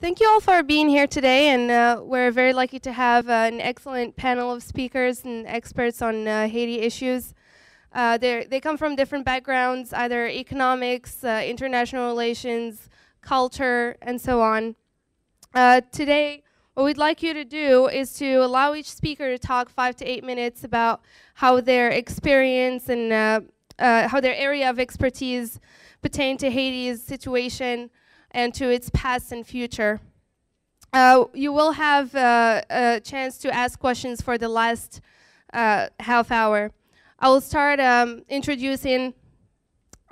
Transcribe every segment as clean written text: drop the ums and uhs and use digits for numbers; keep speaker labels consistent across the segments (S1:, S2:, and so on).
S1: Thank you all for being here today, and we're very lucky to have an excellent panel of speakers and experts on Haiti issues. They come from different backgrounds, either economics, international relations, culture, and so on. Today, what we'd like you to do is to allow each speaker to talk 5 to 8 minutes about how their experience and how their area of expertise pertain to Haiti's situation and to its past and future. You will have a chance to ask questions for the last half hour. I will start introducing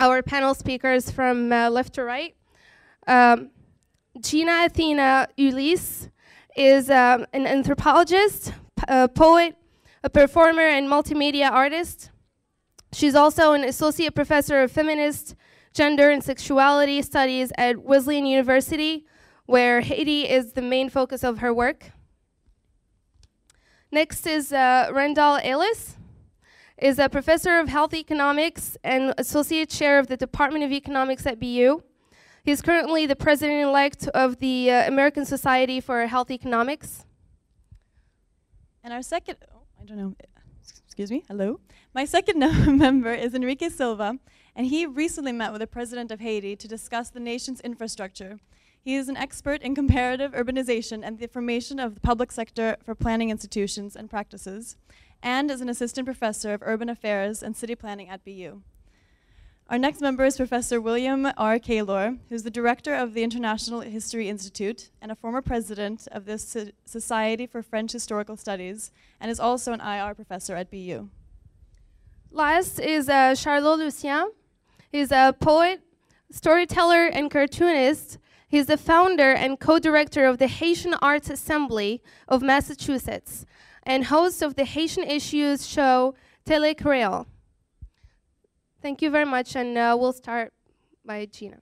S1: our panel speakers from left to right. Gina Athena Ulysse is an anthropologist, a poet, a performer, and multimedia artist. She's also an associate professor of feminist, gender, and sexuality studies at Wesleyan University, where Haiti is the main focus of her work. Next is Randall Ellis, is a professor of health economics and associate chair of the Department of Economics at BU. He's currently the president-elect of the American Society for Health Economics.
S2: And our second, excuse me, hello. My second member is Enrique Silva, and he recently met with the president of Haiti to discuss the nation's infrastructure. He is an expert in comparative urbanization and the formation of the public sector for planning institutions and practices, and is an assistant professor of urban affairs and city planning at BU. Our next member is Professor William R. Keylor, who's the director of the International History Institute and a former president of the Society for French Historical Studies, and is also an IR professor at BU.
S1: Last is Charlot Lucien. He's a poet, storyteller, and cartoonist. He's the founder and co-director of the Haitian Arts Assembly of Massachusetts and host of the Haitian Issues show Télé Créole. Thank you very much, and we'll start by Gina.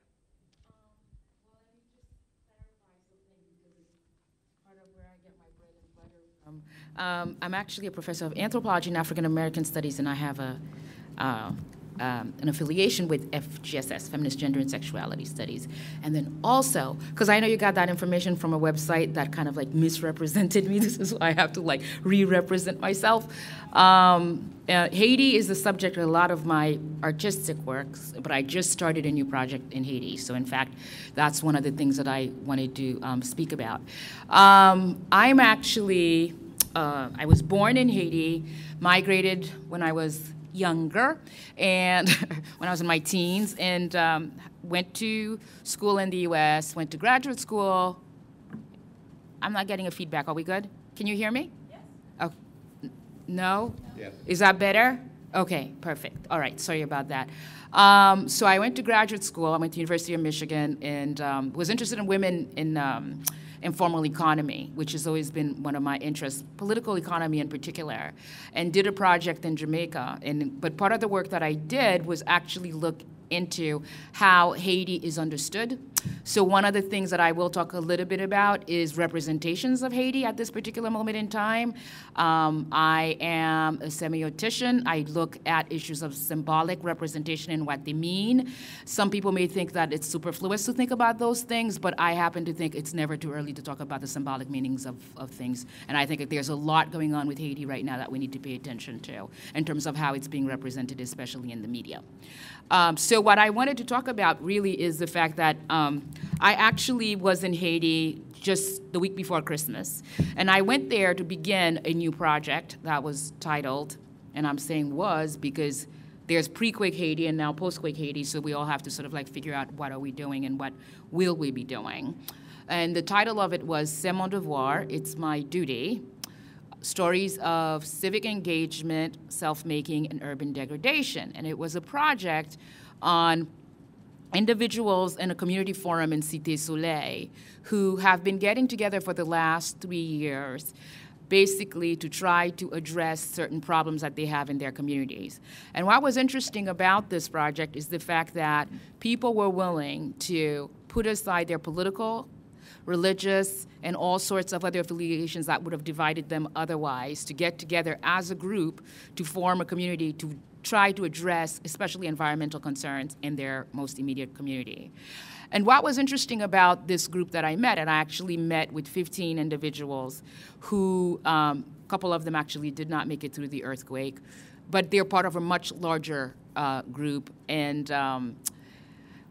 S3: I'm actually a professor of anthropology and African American studies, and I have an affiliation with FGSS, Feminist Gender and Sexuality Studies. And then also, because I know you got that information from a website that kind of like misrepresented me, this is why I have to like re-represent myself. Haiti is the subject of a lot of my artistic works, but I just started a new project in Haiti. So in fact, that's one of the things that I wanted to speak about. I'm actually, I was born in Haiti, migrated when I was younger, and when I was in my teens, and went to school in the US, went to graduate school. I'm not getting a feedback. Are we good? Can you hear me? Yes. Oh, no? Yes. Is that better? Okay, perfect. All right, sorry about that. So I went to graduate school. I went to University of Michigan and was interested in women in informal economy, which has always been one of my interests, political economy in particular, and did a project in Jamaica. But part of the work that I did was actually look into how Haiti is understood. So one of the things that I will talk a little bit about is representations of Haiti at this particular moment in time. I am a semiotician. I look at issues of symbolic representation and what they mean. Some people may think that it's superfluous to think about those things, but I happen to think it's never too early to talk about the symbolic meanings of things. And I think that there's a lot going on with Haiti right now that we need to pay attention to in terms of how it's being represented, especially in the media. So what I wanted to talk about really is the fact that I actually was in Haiti just the week before Christmas, and I went there to begin a new project that was titled, and I'm saying was because there's pre-quake Haiti and now post-quake Haiti, so we all have to sort of like figure out what are we doing and what will we be doing. And the title of it was C'est mon devoir, It's My Duty, Stories of Civic Engagement, Self-Making, and Urban Degradation. And it was a project on individuals in a community forum in Cité Soleil who have been getting together for the last 3 years, basically to try to address certain problems that they have in their communities. And what was interesting about this project is the fact that people were willing to put aside their political, religious, and all sorts of other affiliations that would have divided them otherwise to get together as a group to form a community to try to address especially environmental concerns in their most immediate community. And what was interesting about this group that I met, and I actually met with 15 individuals who, a couple of them actually did not make it through the earthquake, but they're part of a much larger group, and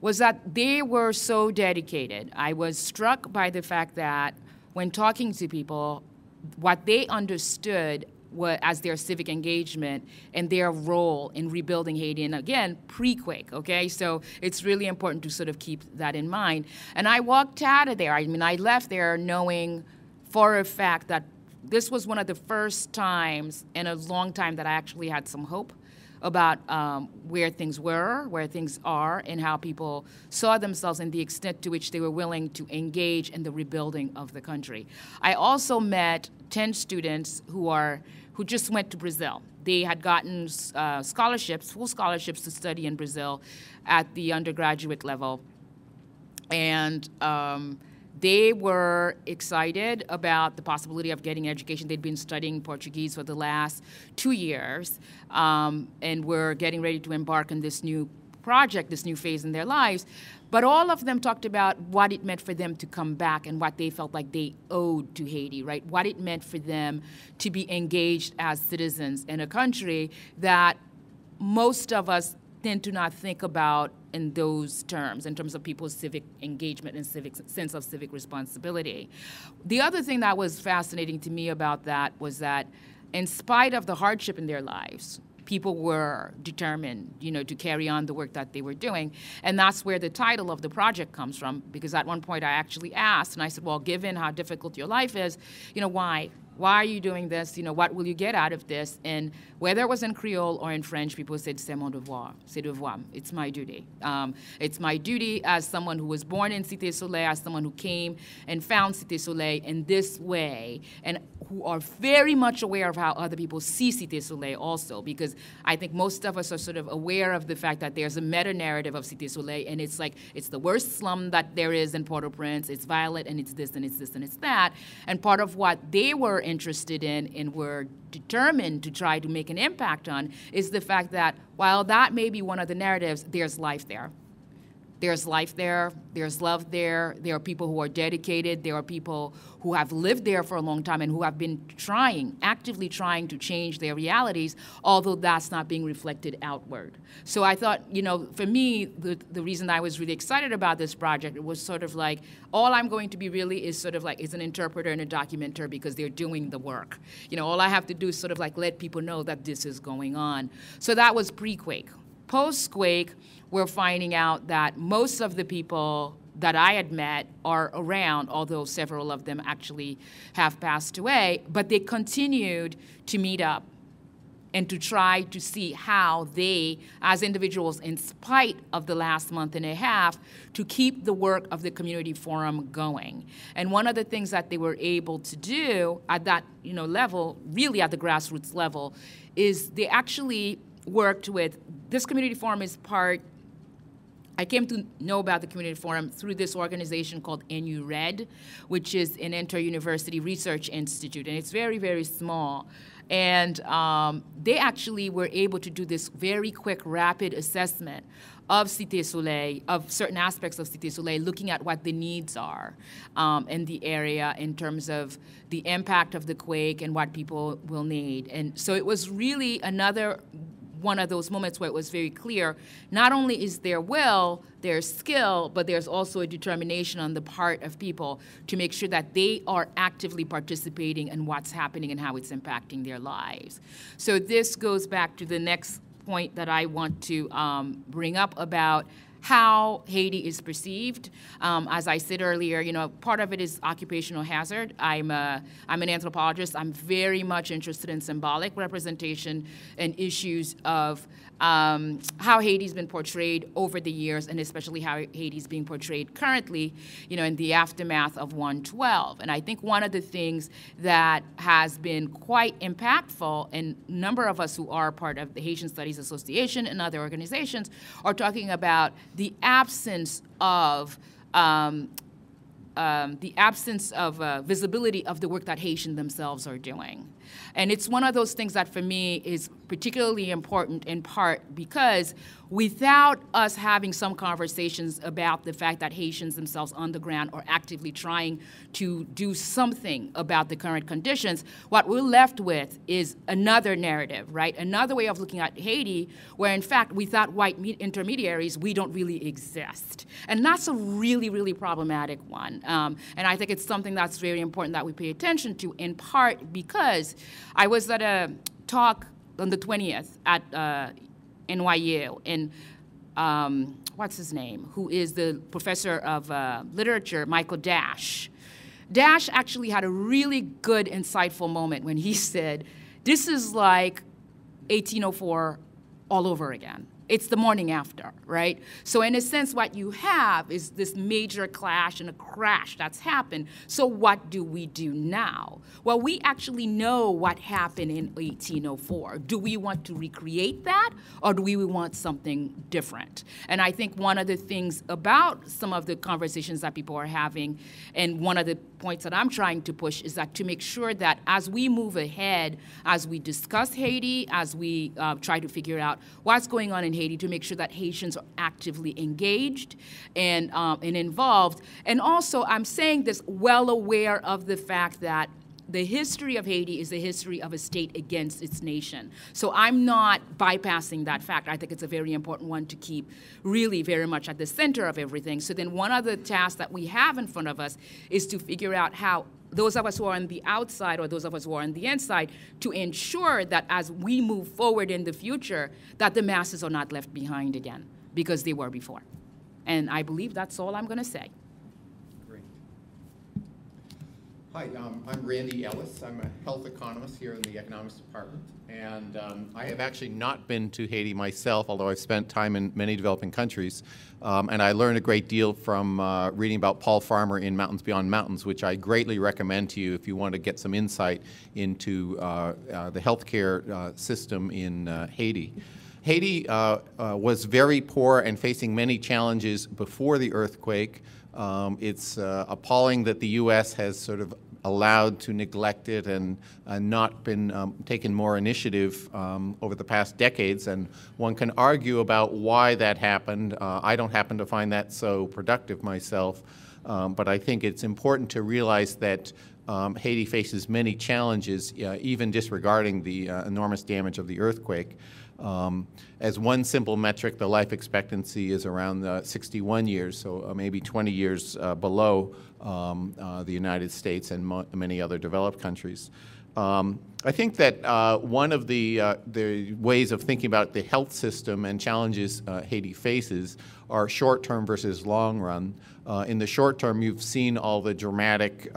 S3: was that they were so dedicated. I was struck by the fact that when talking to people, what they understood as their civic engagement and their role in rebuilding Haiti, and again, pre-quake, okay? So it's really important to sort of keep that in mind. And I walked out of there, I mean, I left there knowing for a fact that this was one of the first times in a long time that I actually had some hope about where things were, where things are, and how people saw themselves and the extent to which they were willing to engage in the rebuilding of the country. I also met 10 students who just went to Brazil. They had gotten scholarships, full scholarships to study in Brazil at the undergraduate level. And they were excited about the possibility of getting education. They'd been studying Portuguese for the last 2 years, and were getting ready to embark on this new project, this new phase in their lives. But all of them talked about what it meant for them to come back and what they felt like they owed to Haiti, right? What it meant for them to be engaged as citizens in a country that most of us tend to not think about in those terms, in terms of people's civic engagement and sense of civic responsibility. The other thing that was fascinating to me about that was that in spite of the hardship in their lives, people were determined, to carry on the work that they were doing. And that's where the title of the project comes from, because at one point I actually asked, and I said, well, given how difficult your life is, why? Why are you doing this? What will you get out of this? And whether it was in Creole or in French, people said, c'est mon devoir, c'est devoir. It's my duty. It's my duty as someone who was born in Cité Soleil, as someone who came and found Cité Soleil in this way, and who are very much aware of how other people see Cité Soleil also, because I think most of us are sort of aware of the fact that there's a meta-narrative of Cité Soleil, and it's like, it's the worst slum that there is in Port-au-Prince, it's violent, and it's this, and it's this, and it's that. And part of what they were interested in and were determined to try to make an impact on is the fact that while that may be one of the narratives, there's life there. There's life there, there's love there, there are people who are dedicated, there are people who have lived there for a long time and who have been actively trying to change their realities, although that's not being reflected outward. So I thought, for me, the reason I was really excited about this project, it was sort of like, all I'm going to be really is sort of like, is an interpreter and a documenter because they're doing the work. All I have to do is sort of like let people know that this is going on. So that was pre-quake. Post-quake, we're finding out that most of the people that I had met are around, although several of them actually have passed away, but they continued to meet up and to try to see how they, as individuals, in spite of the last month and a half, to keep the work of the community forum going. And one of the things that they were able to do at that level, really at the grassroots level, is they actually worked with, this community forum is part, I came to know about the community forum through this organization called NURED, which is an inter-university research institute, and it's very, very small. And they actually were able to do this very quick, rapid assessment of Cité Soleil, of certain aspects of Cité Soleil, looking at what the needs are in the area in terms of the impact of the quake and what people will need. And so it was really another one of those moments where it was very clear, not only is there will, there's skill, but there's also a determination on the part of people to make sure that they are actively participating in what's happening and how it's impacting their lives. So this goes back to the next point that I want to bring up about how Haiti is perceived. As I said earlier, part of it is occupational hazard. I'm an anthropologist. I'm very much interested in symbolic representation and issues of how Haiti's been portrayed over the years, and especially how Haiti's being portrayed currently, in the aftermath of 112. And I think one of the things that has been quite impactful, and a number of us who are part of the Haitian Studies Association and other organizations are talking about the absence of visibility of the work that Haitians themselves are doing. And it's one of those things that for me is particularly important in part because without us having some conversations about the fact that Haitians themselves on the ground are actively trying to do something about the current conditions, what we're left with is another narrative, right? Another way of looking at Haiti where, in fact, without white intermediaries, we don't really exist. And that's a really, really problematic one. And I think it's something that's very important that we pay attention to, in part because I was at a talk on the 20th at NYU, and what's his name, who is the professor of literature, Michael Dash. Dash actually had a really good, insightful moment when he said, this is like 1804 all over again. It's the morning after, right? So in a sense, what you have is this major clash and a crash that's happened. So what do we do now? Well, we actually know what happened in 1804. Do we want to recreate that, or do we want something different? And I think one of the things about some of the conversations that people are having, and one of the points that I'm trying to push, is that to make sure that as we move ahead, as we discuss Haiti, as we try to figure out what's going on in Haiti, to make sure that Haitians are actively engaged and involved. And also, I'm saying this well aware of the fact that the history of Haiti is the history of a state against its nation. So I'm not bypassing that fact. I think it's a very important one to keep really very much at the center of everything. So then one other task that we have in front of us is to figure out how those of us who are on the outside or those of us who are on the inside to ensure that as we move forward in the future, that the masses are not left behind again, because they were before. And I believe that's all I'm going to say.
S4: Great. Hi, I'm Randall Ellis. I'm a health economist here in the economics department. And I have actually not been to Haiti myself, although I've spent time in many developing countries. And I learned a great deal from reading about Paul Farmer in Mountains Beyond Mountains, which I greatly recommend to you if you want to get some insight into the healthcare system in Haiti. Haiti was very poor and facing many challenges before the earthquake. It's appalling that the U.S. has sort of allowed to neglect it and not been taken more initiative over the past decades. And one can argue about why that happened. I don't happen to find that so productive myself, but I think it's important to realize that Haiti faces many challenges, even disregarding the enormous damage of the earthquake. As one simple metric, the life expectancy is around 61 years, so maybe 20 years below the United States and many other developed countries. I think that one of the ways of thinking about the health system and challenges Haiti faces are short-term versus long-run. In the short term, you've seen all the dramatic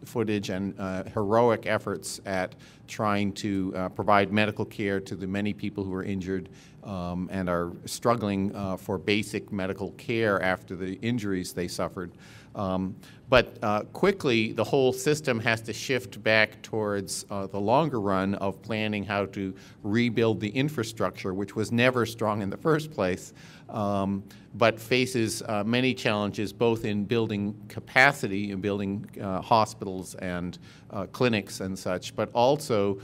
S4: footage and heroic efforts at trying to provide medical care to the many people who are injured and are struggling for basic medical care after the injuries they suffered. But quickly, the whole system has to shift back towards the longer run of planning how to rebuild the infrastructure, which was never strong in the first place, but faces many challenges, both in building capacity, in building hospitals and clinics and such, but also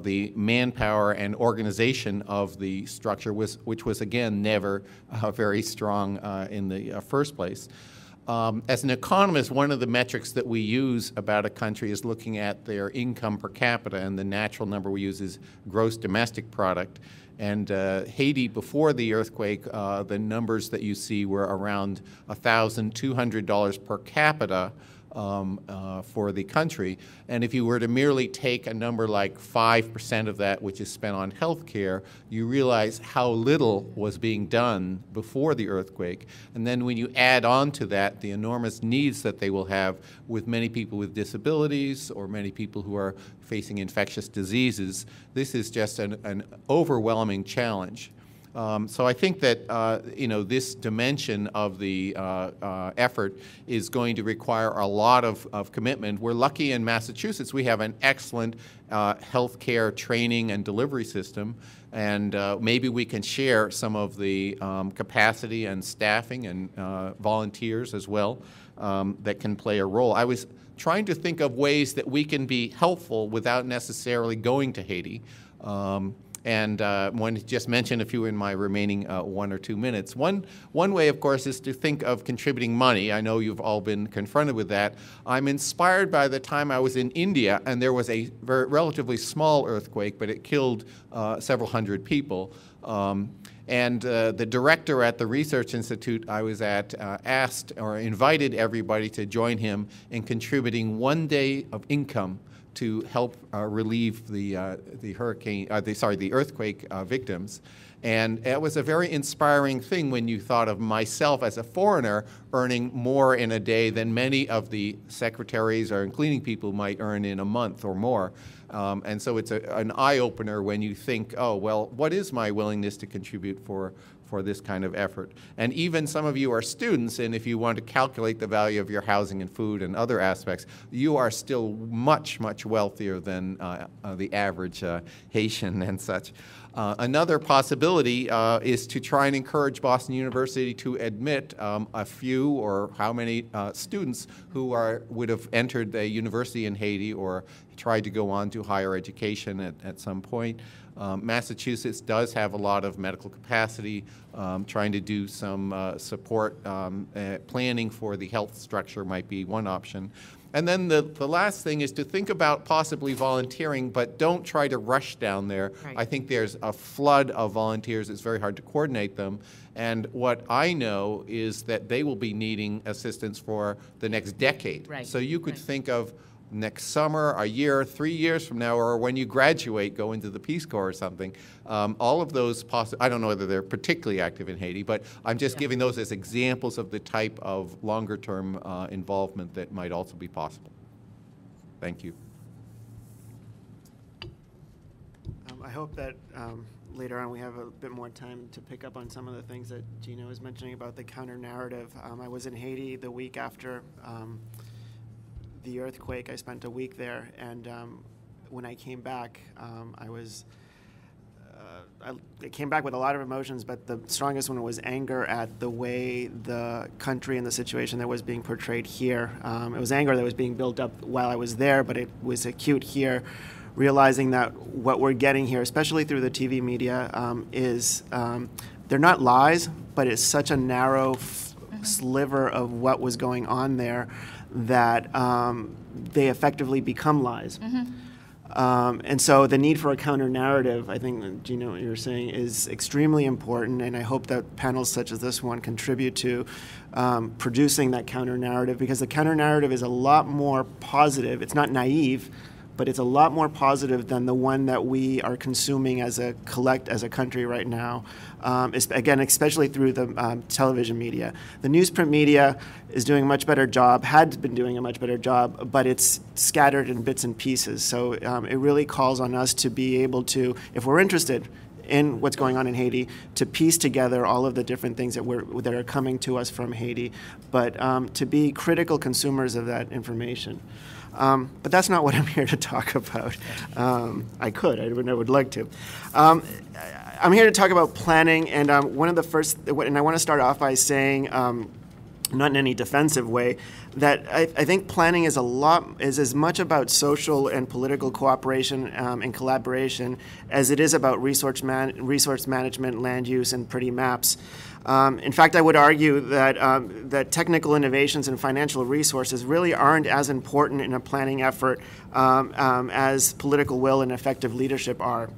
S4: the manpower and organization of the structure, which was, again, never very strong in the first place. As an economist, one of the metrics that we use about a country is looking at their income per capita, and the natural number we use is gross domestic product. And Haiti, before the earthquake, the numbers that you see were around $1,200 per capita for the country. And if you were to merely take a number like 5% of that, which is spent on health care, you realize how little was being done before the earthquake. And then when you add on to that the enormous needs that they will have with many people with disabilities or many people who are facing infectious diseases, this is just an overwhelming challenge. So I think that this dimension of the effort is going to require a lot of commitment. We're lucky in Massachusetts. We have an excellent healthcare training and delivery system, and maybe we can share some of the capacity and staffing and volunteers as well that can play a role. I was trying to think of ways that we can be helpful without necessarily going to Haiti. and want to just mention a few in my remaining 1 or 2 minutes. One way, of course, is to think of contributing money. I know you've all been confronted with that. I'm inspired by the time I was in India, and there was a relatively small earthquake, but it killed several hundred people. And the director at the research institute I was at asked or invited everybody to join him in contributing 1 day of income to help relieve the earthquake victims. And it was a very inspiring thing when you thought of myself as a foreigner earning more in a day than many of the secretaries or cleaning people might earn in a month or more. And so it's an eye-opener when you think, oh, well, what is my willingness to contribute for this kind of effort? And even some of you are students, and if you want to calculate the value of your housing and food and other aspects, you are still much, much wealthier than the average Haitian and such. Another possibility is to try and encourage Boston University to admit a few or how many students who would have entered the university in Haiti or tried to go on to higher education at some point. Massachusetts does have a lot of medical capacity. Trying to do some support planning for the health structure might be one option. And then the last thing is to think about possibly volunteering, but don't try to rush down there. Right. I think there's a flood of volunteers. It's very hard to coordinate them. And what I know is that they will be needing assistance for the next decade. Right. So you could think of next summer, a year, 3 years from now, or when you graduate, go into the Peace Corps or something. All of those I don't know whether they're particularly active in Haiti, but I'm just giving those as examples of the type of longer-term involvement that might also be possible. Thank you.
S5: I hope that later on we have a bit more time to pick up on some of the things that Gina was mentioning about the counter-narrative. I was in Haiti the week after the earthquake. I spent a week there, and when I came back, I came back with a lot of emotions, but the strongest one was anger at the way the country and the situation that was being portrayed here. It was anger that was being built up while I was there, but it was acute here, realizing that what we're getting here, especially through the TV media, is they're not lies, but it's such a narrow sliver of what was going on there that they effectively become lies. And so the need for a counter-narrative, I think, Gina, what you're saying, is extremely important, and I hope that panels such as this one contribute to producing that counter-narrative, because the counter-narrative is a lot more positive. It's not naive, but it's a lot more positive than the one that we are consuming as a country right now. Again, especially through the television media. The newsprint media is doing a much better job, had been doing a much better job, but it's scattered in bits and pieces. So it really calls on us to be able to, if we're interested in what's going on in Haiti, to piece together all of the different things that are coming to us from Haiti, but to be critical consumers of that information. But that's not what I'm here to talk about. I would like to. I'm here to talk about planning, and one of the first, and I want to start off by saying, not in any defensive way, that I think planning is as much about social and political cooperation and collaboration as it is about resource management, land use, and pretty maps. In fact, I would argue that technical innovations and financial resources really aren't as important in a planning effort as political will and effective leadership are.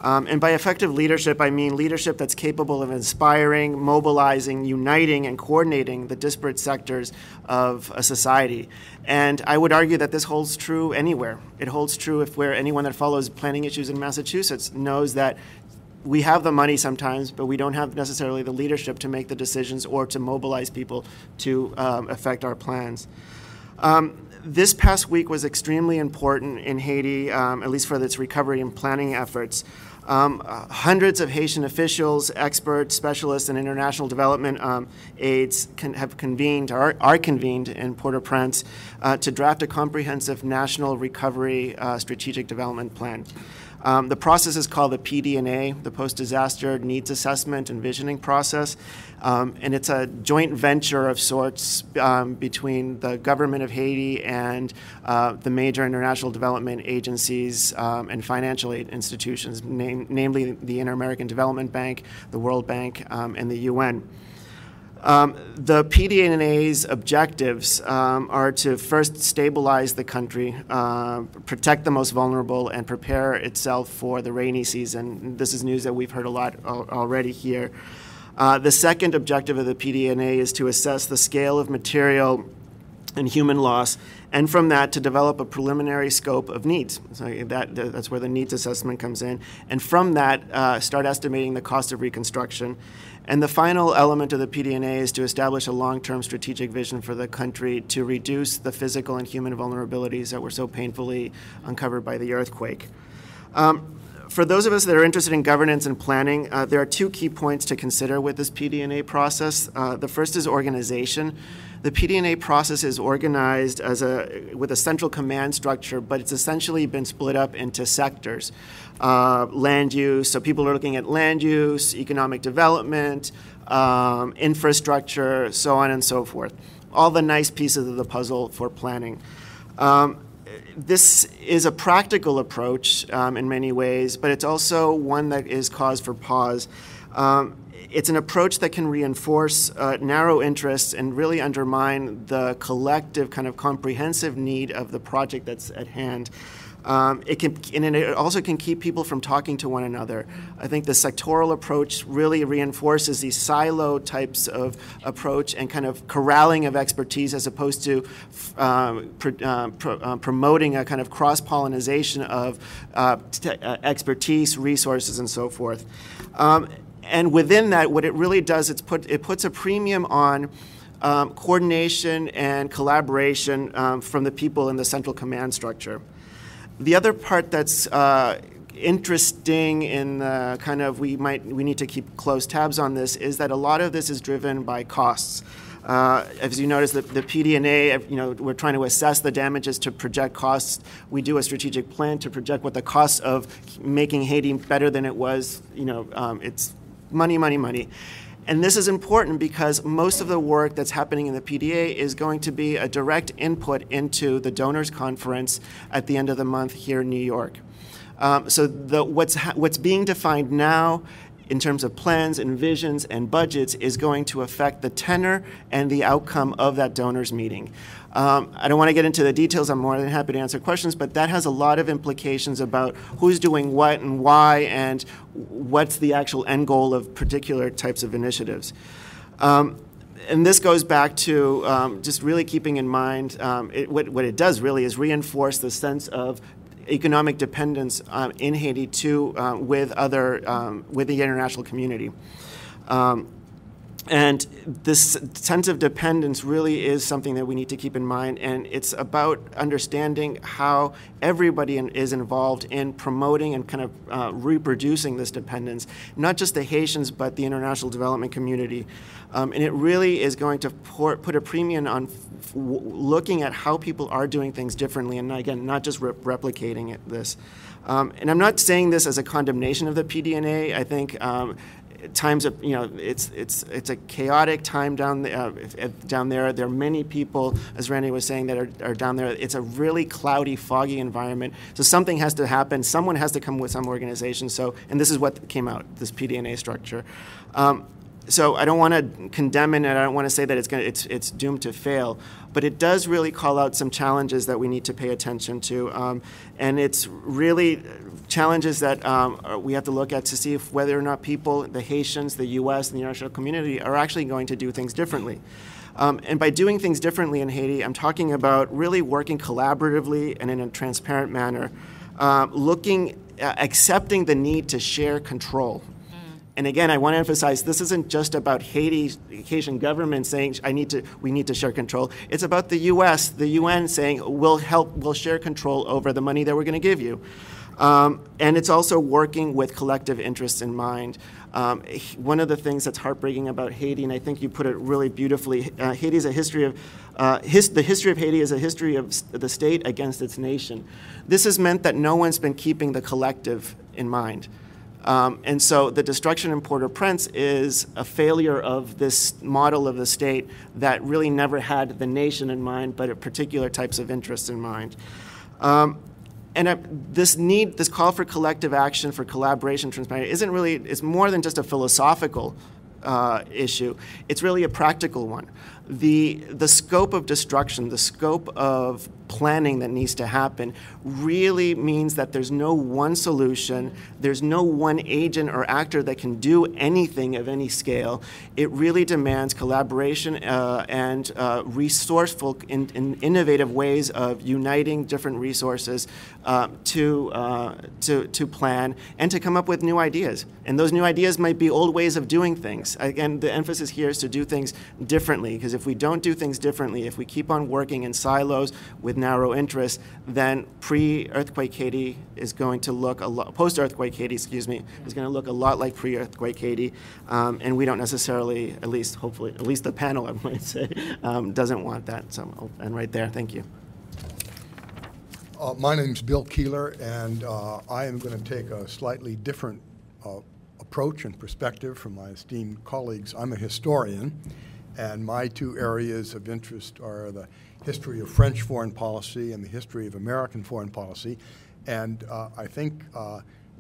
S5: And by effective leadership, I mean leadership that's capable of inspiring, mobilizing, uniting, and coordinating the disparate sectors of a society. And I would argue that this holds true anywhere. It holds true where anyone that follows planning issues in Massachusetts knows that we have the money sometimes, but we don't have necessarily the leadership to make the decisions or to mobilize people to affect our plans. This past week was extremely important in Haiti, at least for its recovery and planning efforts. Hundreds of Haitian officials, experts, specialists, and international development aides are convened in Port-au-Prince to draft a comprehensive national recovery strategic development plan. The process is called the PD&A, the Post-Disaster Needs Assessment and Visioning Process. And it's a joint venture of sorts between the government of Haiti and the major international development agencies and financial aid institutions, namely the Inter-American Development Bank, the World Bank, and the UN. The PD&A's objectives are to first stabilize the country, protect the most vulnerable, and prepare itself for the rainy season. This is news that we've heard a lot already here. The second objective of the PD&A is to assess the scale of material and human loss, and from that to develop a preliminary scope of needs. So that's where the needs assessment comes in. And from that, start estimating the cost of reconstruction. And the final element of the PD&A is to establish a long-term strategic vision for the country to reduce the physical and human vulnerabilities that were so painfully uncovered by the earthquake. For those of us that are interested in governance and planning, there are two key points to consider with this PD&A process. The first is organization. The PD&A process is organized with a central command structure, but it's essentially been split up into sectors. Land use, so people are looking at land use, economic development, infrastructure, so on and so forth. All the nice pieces of the puzzle for planning. This is a practical approach in many ways, but it's also one that is cause for pause. It's an approach that can reinforce narrow interests and really undermine the collective kind of comprehensive need of the project that's at hand. It also can keep people from talking to one another. I think the sectoral approach really reinforces these silo types of approach and kind of corralling of expertise as opposed to promoting a kind of cross-pollination of expertise, resources, and so forth. And within that, what it really does, it puts a premium on coordination and collaboration from the people in the central command structure. The other part that's interesting in the kind of we need to keep close tabs on this is that a lot of this is driven by costs. As you notice, the PD&A, we're trying to assess the damages to project costs. We do a strategic plan to project what the costs of making Haiti better than it was. It's money, money, money. And this is important because most of the work that's happening in the PDA is going to be a direct input into the donors conference at the end of the month here in New York. So what's being defined now in terms of plans and visions and budgets is going to affect the tenor and the outcome of that donors meeting. I don't want to get into the details. I'm more than happy to answer questions, but that has a lot of implications about who's doing what and why and what's the actual end goal of particular types of initiatives. And this goes back to just really keeping in mind what it does really is reinforce the sense of economic dependence in Haiti with the international community. And this sense of dependence really is something that we need to keep in mind, and it's about understanding how everybody is involved in promoting and kind of reproducing this dependence, not just the Haitians, but the international development community. And it really is going to put a premium on looking at how people are doing things differently, and again, not just replicating this. And I'm not saying this as a condemnation of the PD&A. I think times of, it's a chaotic time down there. There are many people, as Randy was saying, that are down there. It's a really cloudy, foggy environment. So something has to happen. Someone has to come with some organization. And this is what came out, this PD&A structure. So I don't want to condemn it, and I don't want to say that it's doomed to fail, but it does really call out some challenges that we need to pay attention to, and it's really challenges that we have to look at to see if whether or not people, the Haitians, the U.S., and the international community are actually going to do things differently. And by doing things differently in Haiti, I'm talking about really working collaboratively and in a transparent manner, accepting the need to share control. And again, I want to emphasize this isn't just about Haitian government saying we need to share control. It's about the U.S., the UN saying we'll share control over the money that we're going to give you. And it's also working with collective interests in mind. One of the things that's heartbreaking about Haiti, and I think you put it really beautifully, Haiti is a history of, the history of Haiti is a history of the state against its nation. This has meant that no one's been keeping the collective in mind. And so the destruction in Port-au-Prince is a failure of this model of the state that really never had the nation in mind, but particular types of interests in mind. This call for collective action, for collaboration, transparency, isn't really, it's more than just a philosophical issue. It's really a practical one. The scope of destruction, the scope of planning that needs to happen really means that there's no one solution, there's no one agent or actor that can do anything of any scale. It really demands collaboration and resourceful and innovative ways of uniting different resources to plan and to come up with new ideas. And those new ideas might be old ways of doing things. Again, the emphasis here is to do things differently, because if we don't do things differently, if we keep on working in silos with narrow interests, then pre-earthquake Haiti is going to look a lot, post-earthquake Haiti, excuse me, is going to look a lot like pre-earthquake Haiti, and we don't necessarily, at least hopefully, at least the panel, I might say, doesn't want that. So I'll end right there. Thank you.
S6: My name's Bill Keylor, and I am going to take a slightly different approach and perspective from my esteemed colleagues. I'm a historian, and my two areas of interest are the history of French foreign policy and the history of American foreign policy. And I think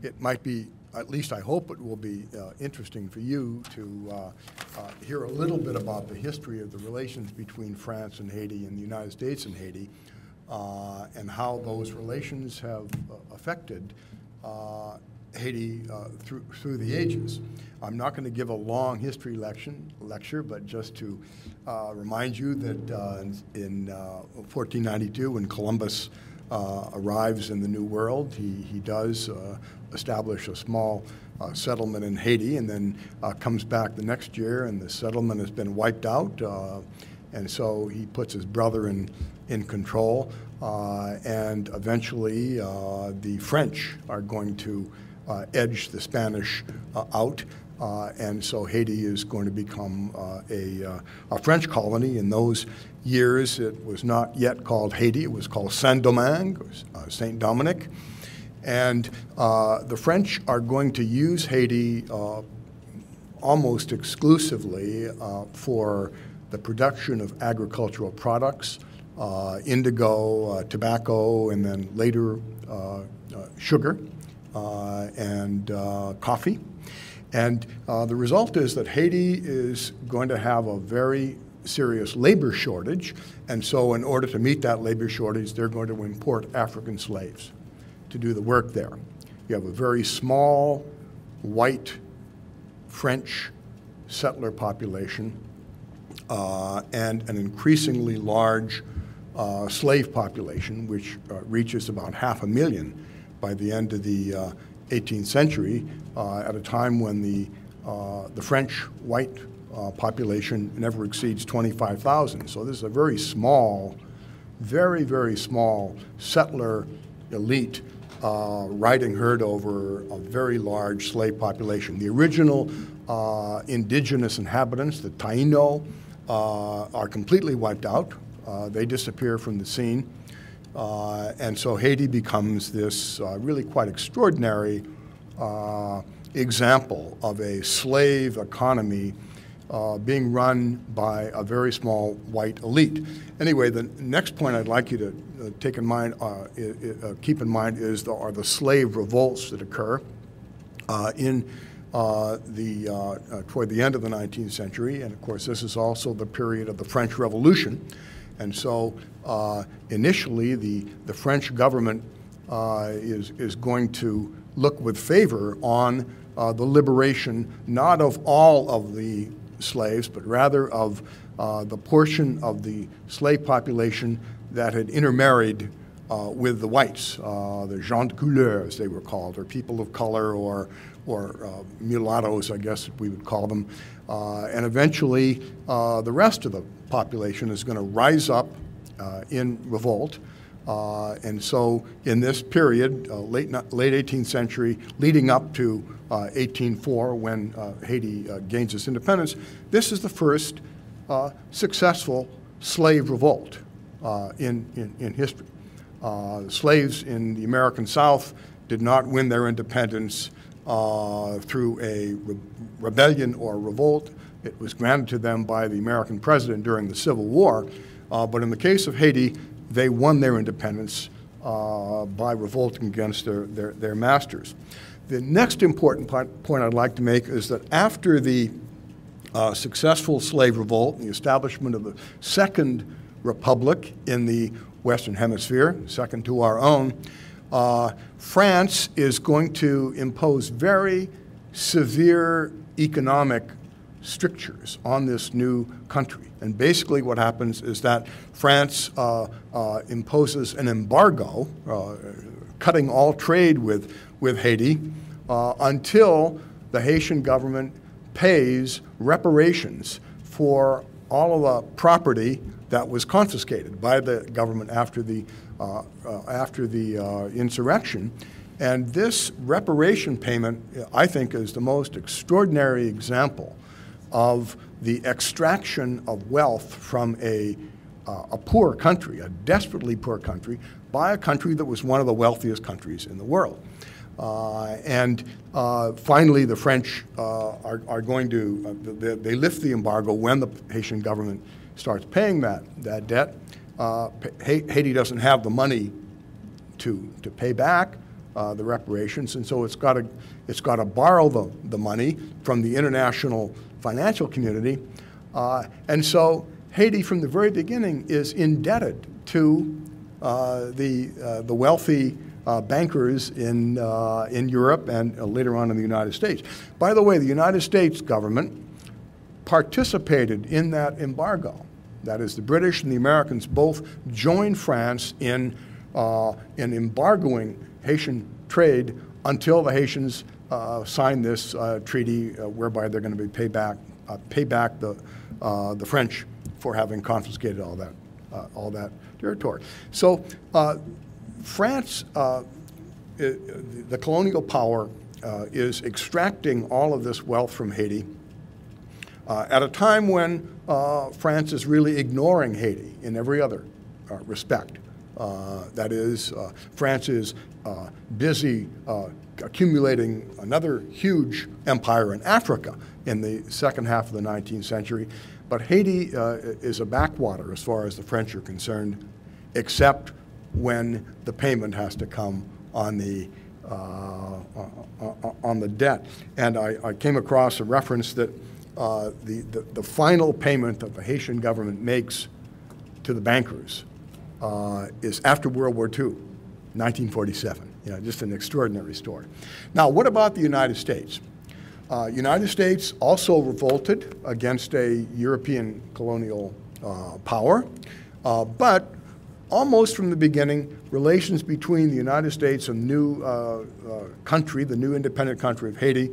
S6: it might be, at least I hope it will be interesting for you to hear a little bit about the history of the relations between France and Haiti and the United States and Haiti, and how those relations have affected Haiti through the ages. I'm not going to give a long history lecture, but just to remind you that in 1492, when Columbus arrives in the New World, he does establish a small settlement in Haiti, and then comes back the next year, and the settlement has been wiped out, and so he puts his brother in control, and eventually the French are going to edge the Spanish out, and so Haiti is going to become a French colony. In those years, it was not yet called Haiti. It was called Saint-Domingue, Saint Dominic. And the French are going to use Haiti almost exclusively for the production of agricultural products, indigo, tobacco, and then later sugar and coffee. And the result is that Haiti is going to have a very serious labor shortage, and so in order to meet that labor shortage, they're going to import African slaves to do the work there. You have a very small, white, French settler population, and an increasingly large slave population, which reaches about 500,000 by the end of the 18th century, at a time when the French white population never exceeds 25,000. So this is a very small, very, very small settler elite riding herd over a very large slave population. The original indigenous inhabitants, the Taino, are completely wiped out. They disappear from the scene. And so Haiti becomes this really quite extraordinary example of a slave economy being run by a very small white elite. Anyway, the next point I'd like you to keep in mind are the slave revolts that occur toward the end of the 19th century, and of course this is also the period of the French Revolution. And so initially the French government is going to look with favor on the liberation not of all of the slaves, but rather of the portion of the slave population that had intermarried with the whites, the gens de couleur, as they were called, or people of color, or mulattoes, I guess we would call them. And eventually, the rest of the population is going to rise up in revolt And so in this period, late 18th century, leading up to 1804, when Haiti gains its independence, this is the first successful slave revolt in history. Slaves in the American South did not win their independence through a rebellion or revolt. It was granted to them by the American president during the Civil War. But in the case of Haiti, they won their independence by revolting against their masters. The next important point I'd like to make is that after the successful slave revolt and the establishment of the Second Republic in the Western Hemisphere, second to our own, France is going to impose very severe economic strictures on this new country. And basically what happens is that France imposes an embargo, cutting all trade with Haiti until the Haitian government pays reparations for all of the property that was confiscated by the government after the insurrection. And this reparation payment, I think, is the most extraordinary example of the extraction of wealth from a poor country, a desperately poor country, by a country that was one of the wealthiest countries in the world. Finally, the French are going to, they lift the embargo when the Haitian government starts paying that debt. Haiti doesn't have the money to pay back the reparations, and so it's got to borrow the money from the international financial community. And so Haiti, from the very beginning, is indebted to the wealthy bankers in Europe and later on in the United States. By the way, the United States government participated in that embargo. That is, the British and the Americans both joined France in embargoing Haitian trade until the Haitians signed this treaty whereby they're going to be pay back the French for having confiscated all that territory. So France, the colonial power, is extracting all of this wealth from Haiti at a time when France is really ignoring Haiti in every other respect. That is, France is busy accumulating another huge empire in Africa in the second half of the 19th century. But Haiti is a backwater as far as the French are concerned, except when the payment has to come on the debt. And I came across a reference that the final payment that the Haitian government makes to the bankers is after World War II, 1947. You know, just an extraordinary story. Now, what about the United States? United States also revolted against a European colonial power, but almost from the beginning, relations between the United States and the new country, the new independent country of Haiti,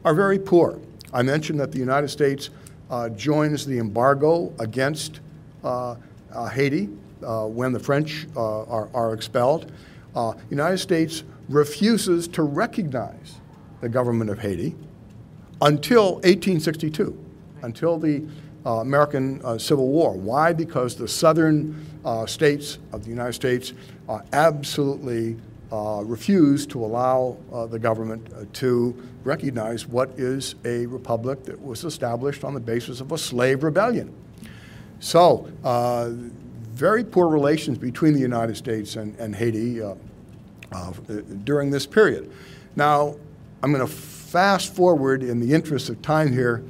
S6: are very poor. I mentioned that the United States joins the embargo against Haiti when the French are expelled. The United States refuses to recognize the government of Haiti until 1862, until the American Civil War. Why? Because the southern states of the United States absolutely refused to allow the government to recognize what is a republic that was established on the basis of a slave rebellion. So, very poor relations between the United States and Haiti during this period. Now, I'm going to fast forward in the interest of time here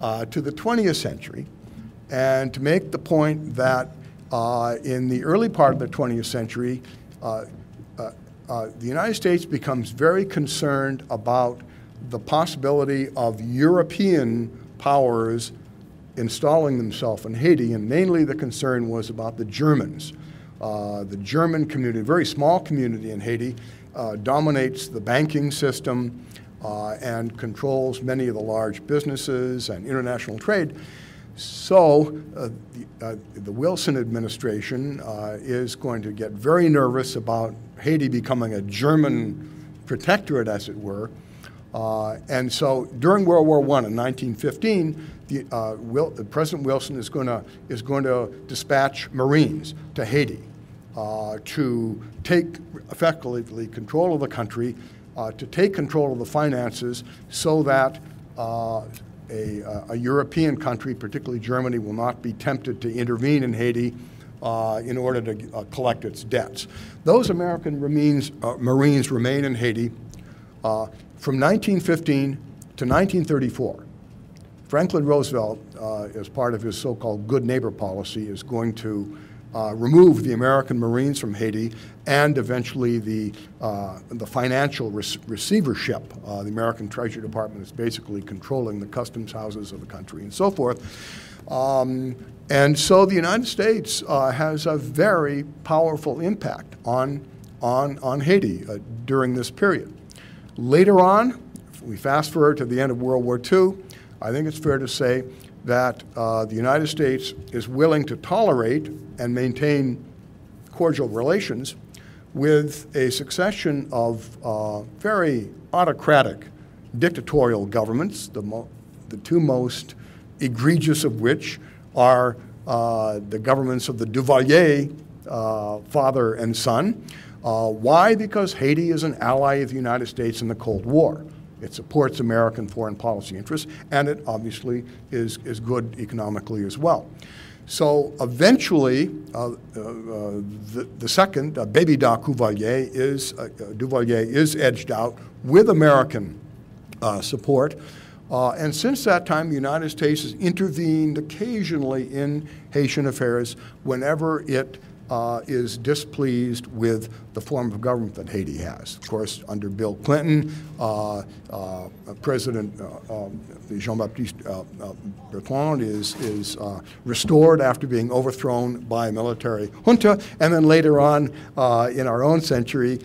S6: to the 20th century and to make the point that in the early part of the 20th century, the United States becomes very concerned about the possibility of European powers installing themselves in Haiti, and mainly the concern was about the Germans. The German community, a very small community in Haiti, dominates the banking system and controls many of the large businesses and international trade. So the Wilson administration is going to get very nervous about Haiti becoming a German protectorate, as it were. And so during World War I in 1915, President Wilson is going to dispatch Marines to Haiti to take effectively control of the country, to take control of the finances, so that a European country, particularly Germany, will not be tempted to intervene in Haiti in order to collect its debts. Those American Marines remain in Haiti from 1915 to 1934. Franklin Roosevelt, as part of his so-called good neighbor policy, is going to remove the American Marines from Haiti, and eventually the financial receivership. The American Treasury Department is basically controlling the customs houses of the country and so forth. And so the United States has a very powerful impact on Haiti during this period. Later on, if we fast forward to the end of World War II, I think it's fair to say that the United States is willing to tolerate and maintain cordial relations with a succession of very autocratic dictatorial governments, the two most egregious of which are the governments of the Duvalier father and son. Why? Because Haiti is an ally of the United States in the Cold War. It supports American foreign policy interests, and it obviously is good economically as well. So eventually, the second, Baby Doc Duvalier, is edged out with American support. And since that time, the United States has intervened occasionally in Haitian affairs whenever it is displeased with the form of government that Haiti has. Of course, under Bill Clinton, President Jean-Baptiste Bertrand is restored after being overthrown by a military junta, and then later on in our own century,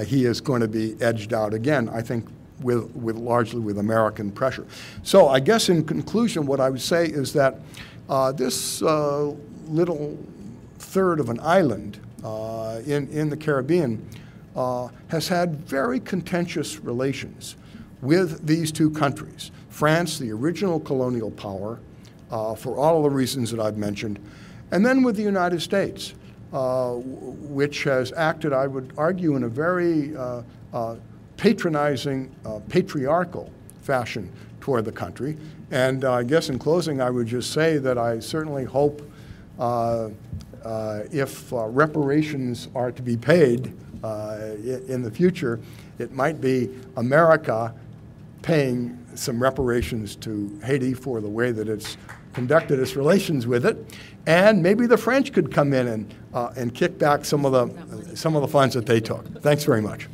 S6: he is going to be edged out again, I think, largely with American pressure. So I guess in conclusion, what I would say is that this little third of an island in the Caribbean has had very contentious relations with these two countries. France, the original colonial power, for all of the reasons that I've mentioned, and then with the United States, which has acted, I would argue, in a very patronizing, patriarchal fashion toward the country. And I guess in closing, I would just say that I certainly hope if reparations are to be paid in the future, it might be America paying some reparations to Haiti for the way that it's conducted its relations with it, and maybe the French could come in and kick back some of the funds that they took. Thanks very much.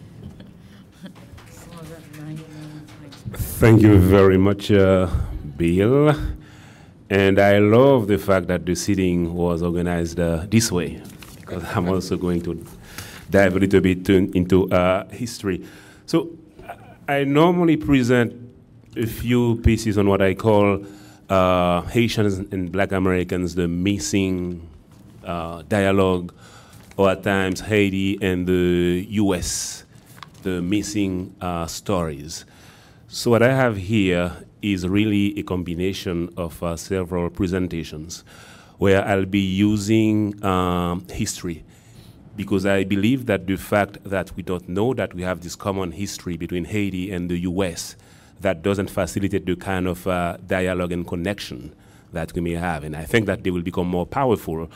S7: Thank you very much, Bill. And I love the fact that the sitting was organized this way, because I'm also going to dive a little bit into history. So I normally present a few pieces on what I call Haitians and Black Americans, the missing dialogue, or at times Haiti and the US, the missing stories. So what I have here is really a combination of several presentations where I'll be using history, because I believe that the fact that we don't know that we have this common history between Haiti and the US, that doesn't facilitate the kind of dialogue and connection that we may have. And I think that they will become more powerful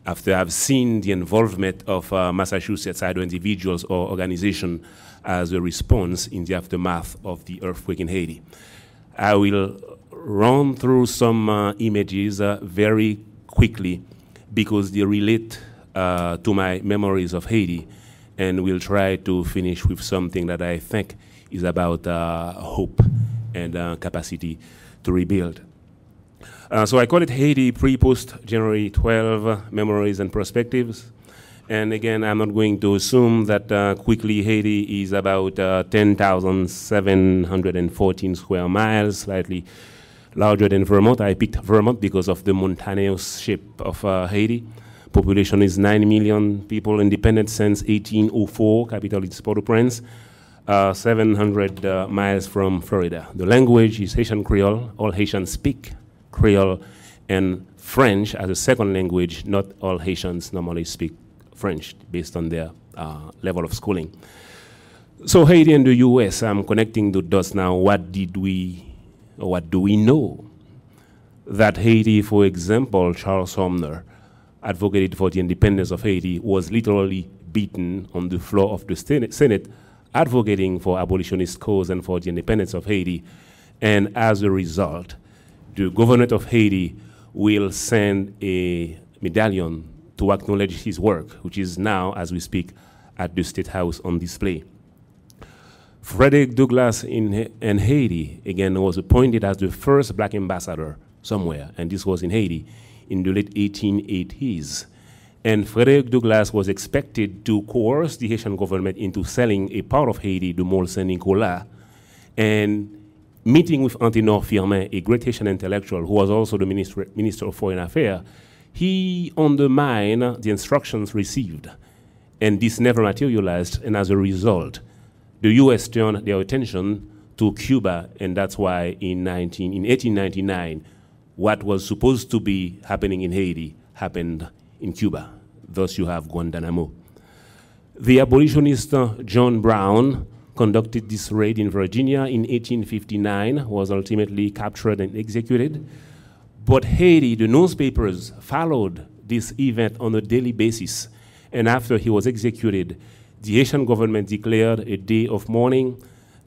S7: after I've seen the involvement of Massachusetts, either individuals or organizations, as a response in the aftermath of the earthquake in Haiti. I will run through some images very quickly because they relate to my memories of Haiti, and we'll try to finish with something that I think is about hope and capacity to rebuild. So I call it Haiti pre-post January 12 Memories and Perspectives. And again, I'm not going to assume that quickly Haiti is about 10,714 square miles, slightly larger than Vermont. I picked Vermont because of the mountainous shape of Haiti. Population is 9 million people, independent since 1804, capital is Port-au-Prince, 700 miles from Florida. The language is Haitian Creole. All Haitians speak Creole, and French as a second language. Not all Haitians normally speak French based on their level of schooling. So Haiti and the US, I'm connecting the dots now. What do we know? That Haiti, for example, Charles Sumner advocated for the independence of Haiti, was literally beaten on the floor of the Senate, advocating for abolitionist cause and for the independence of Haiti. And as a result, the government of Haiti will send a medallion to acknowledge his work, which is now, as we speak, at the State House on display. Frederick Douglass in Haiti, again, was appointed as the first black ambassador somewhere, and this was in Haiti in the late 1880s. And Frederick Douglass was expected to coerce the Haitian government into selling a part of Haiti, the Mole Saint-Nicolas, and meeting with Antenor Firmin, a great Haitian intellectual who was also the Minister of Foreign Affairs, he undermined the instructions received. And this never materialized, and as a result, the US turned their attention to Cuba, and that's why in 1899, what was supposed to be happening in Haiti happened in Cuba. Thus you have Guantanamo. The abolitionist John Brown conducted this raid in Virginia in 1859, was ultimately captured and executed. But Haiti, the newspapers followed this event on a daily basis. And after he was executed, the Haitian government declared a day of mourning.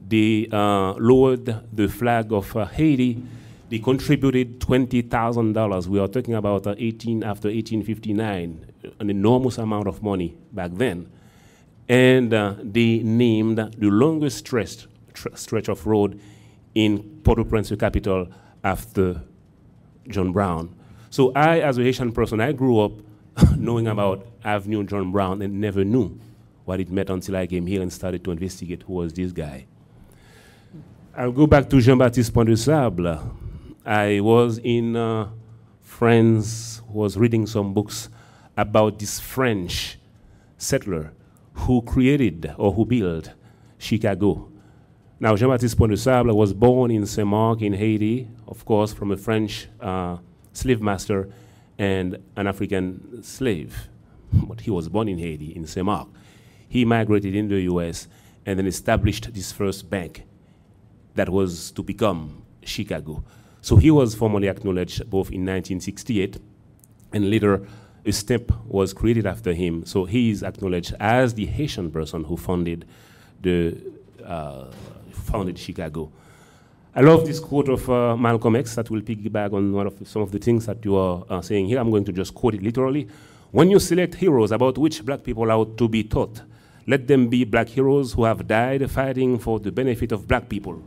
S7: They lowered the flag of Haiti. They contributed $20,000. We are talking about after 1859, an enormous amount of money back then. And they named the longest stretch of road in Port-au-Prince, the capital, after John Brown. So I, as a Haitian person, I grew up knowing about Avenue John Brown and never knew what it meant until I came here and started to investigate who was this guy. I'll go back to Jean-Baptiste Point de Sable. I was in France, was reading some books about this French settler who created or who built Chicago. Now, Jean-Baptiste Point de Sable was born in Saint-Marc in Haiti, of course, from a French slave master and an African slave. But he was born in Haiti, in Saint-Marc. He migrated in the US and then established this first bank that was to become Chicago. So he was formally acknowledged both in 1968 and later a stamp was created after him. So he is acknowledged as the Haitian person who founded Chicago. I love this quote of Malcolm X that will piggyback on some of the things that you are saying here. I'm going to just quote it literally. When you select heroes about which black people are to be taught, let them be black heroes who have died fighting for the benefit of black people.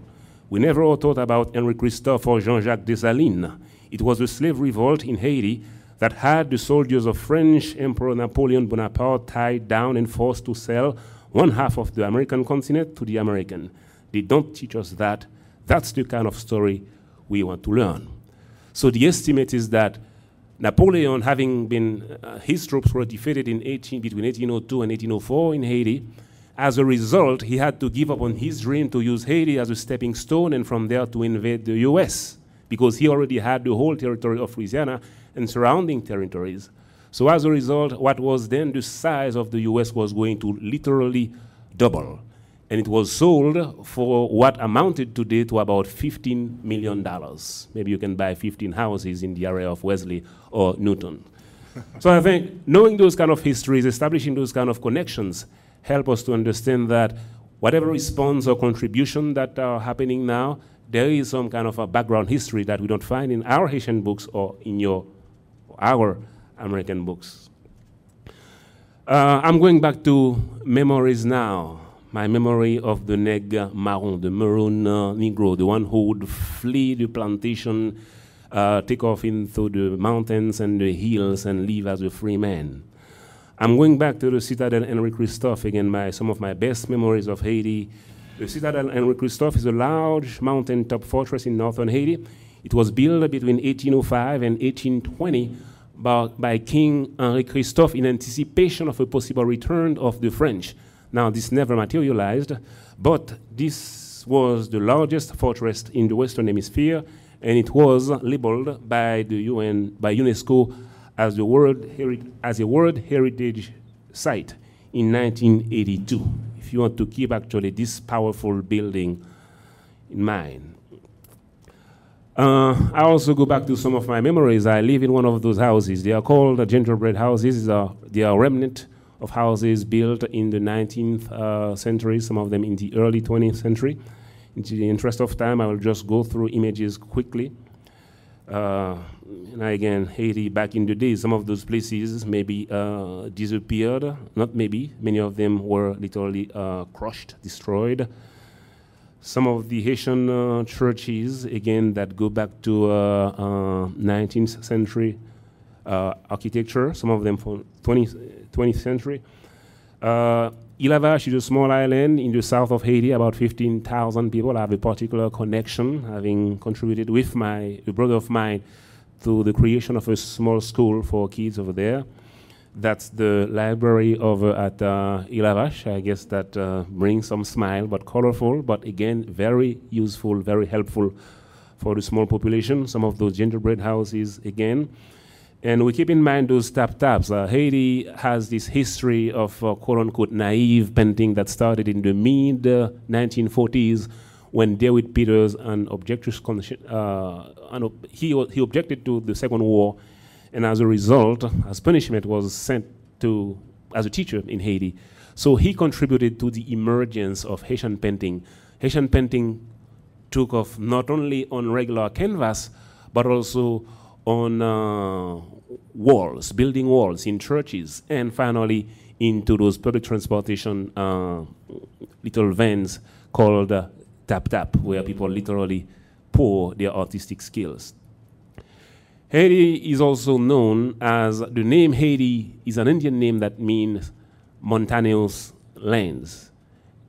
S7: We never thought about Henri Christophe or Jean-Jacques Dessalines. It was a slave revolt in Haiti that had the soldiers of French Emperor Napoleon Bonaparte tied down and forced to sell one half of the American continent to the American. They don't teach us that. That's the kind of story we want to learn. So the estimate is that Napoleon, having been, his troops were defeated in between 1802 and 1804 in Haiti. As a result, he had to give up on his dream to use Haiti as a stepping stone and from there to invade the US because he already had the whole territory of Louisiana and surrounding territories. So as a result, what was then the size of the US was going to literally double. And it was sold for what amounted today to about $15 million. Maybe you can buy 15 houses in the area of Wesley or Newton. So I think knowing those kind of histories, establishing those kind of connections, help us to understand that whatever response or contribution that are happening now, there is some kind of a background history that we don't find in our Haitian books or in our American books. I'm going back to memories now. My memory of the nègre marron, the maroon Negro, the one who would flee the plantation, take off into the mountains and the hills and live as a free man. I'm going back to the Citadel Henri Christophe, again, some of my best memories of Haiti. The Citadel Henri Christophe is a large mountaintop fortress in northern Haiti. It was built between 1805 and 1820 by King Henri Christophe in anticipation of a possible return of the French. Now, this never materialized, but this was the largest fortress in the Western Hemisphere, and it was labeled by the UN, by UNESCO, as a World Heritage Site in 1982. If you want to keep actually this powerful building in mind. I also go back to some of my memories. I live in one of those houses. They are called gingerbread houses. They are remnant of houses built in the 19th century, some of them in the early 20th century. In the interest of time, I will just go through images quickly. And again, Haiti back in the day, some of those places maybe disappeared. Not maybe, many of them were literally crushed, destroyed. Some of the Haitian churches, again, that go back to 19th century architecture, some of them from 20th century. Île-à-Vache is a small island in the south of Haiti, about 15,000 people. I have a particular connection, having contributed with a brother of mine to the creation of a small school for kids over there. That's the library over at Île-à-Vache. I guess that brings some smile, but colorful, but again, very useful, very helpful for the small population. Some of those gingerbread houses again. And we keep in mind those tap-taps. Haiti has this history of quote-unquote naive painting that started in the mid-1940s when David Peters, he objected to the Second War, and as a result, as punishment, was sent to as a teacher in Haiti. So he contributed to the emergence of Haitian painting. Haitian painting took off not only on regular canvas, but also on walls, building walls in churches, and finally into those public transportation little vans called tap-tap, where people literally pour their artistic skills. Haiti is also known as, the name Haiti is an Indian name that means mountainous lands.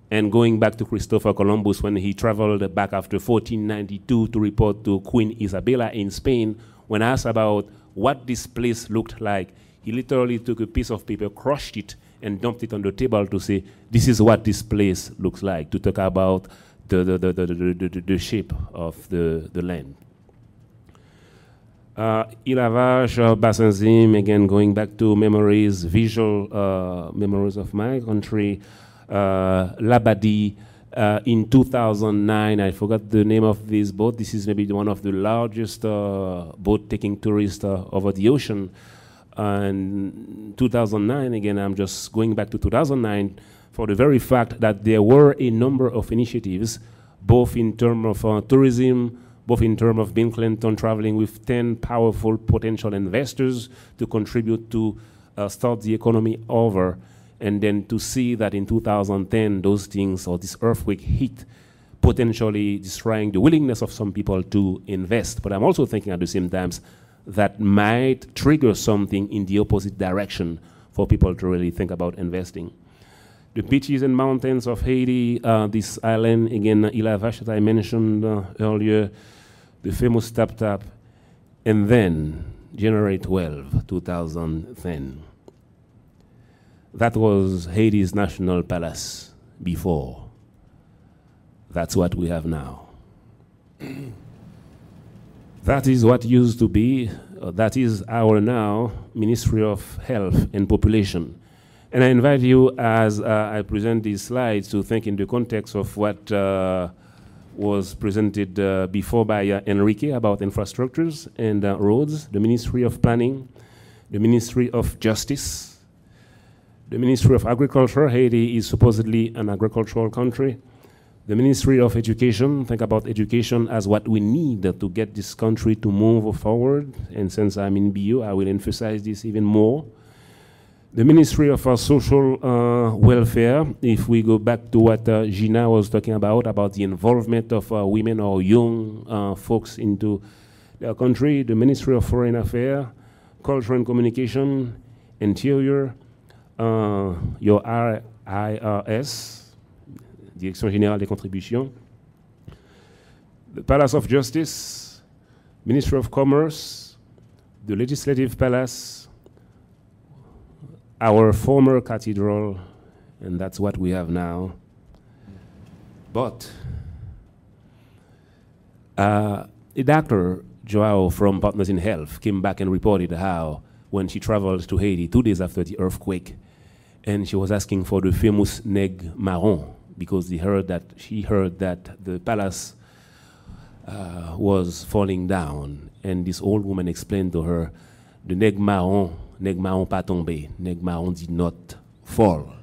S7: And going back to Christopher Columbus, when he traveled back after 1492 to report to Queen Isabella in Spain, when asked about what this place looked like, he literally took a piece of paper, crushed it, and dumped it on the table to say, this is what this place looks like, to talk about the shape of the land. Île-à-Vache, Bassin-Zim, again going back to memories, visual memories of my country. Labadie, in 2009, I forgot the name of this boat. This is maybe one of the largest boat taking tourists over the ocean. And 2009, again, I'm just going back to 2009 for the very fact that there were a number of initiatives, both in terms of tourism, both in terms of Bill Clinton traveling with 10 powerful potential investors to contribute to start the economy over, and then to see that in 2010, those things, or this earthquake hit, potentially destroying the willingness of some people to invest. But I'm also thinking at the same time that might trigger something in the opposite direction for people to really think about investing. The beaches and mountains of Haiti, this island, again, Île-à-Vache, that I mentioned earlier, the famous tap-tap, and then January 12, 2010. That was Haiti's national palace before. That's what we have now. That is what used to be, that is our now Ministry of Health and Population. And I invite you, as I present these slides, to think in the context of what was presented before by Enrique about infrastructures and roads, the Ministry of Planning, the Ministry of Justice, the Ministry of Agriculture. Haiti is supposedly an agricultural country. The Ministry of Education, think about education as what we need to get this country to move forward. And since I'm in BU, I will emphasize this even more. The Ministry of Social Welfare, if we go back to what Gina was talking about the involvement of women or young folks into their country. The Ministry of Foreign Affairs, Culture and Communication, Interior, your IRS, Direction Générale des Contributions, the Palace of Justice, Ministry of Commerce, the Legislative Palace, our former cathedral, and that's what we have now. But a doctor, Joao from Partners in Health, came back and reported how when she traveled to Haiti 2 days after the earthquake, and she was asking for the famous neg marron, because she heard that the palace was falling down, and this old woman explained to her, the neg marron pas tombé, neg marron did not fall.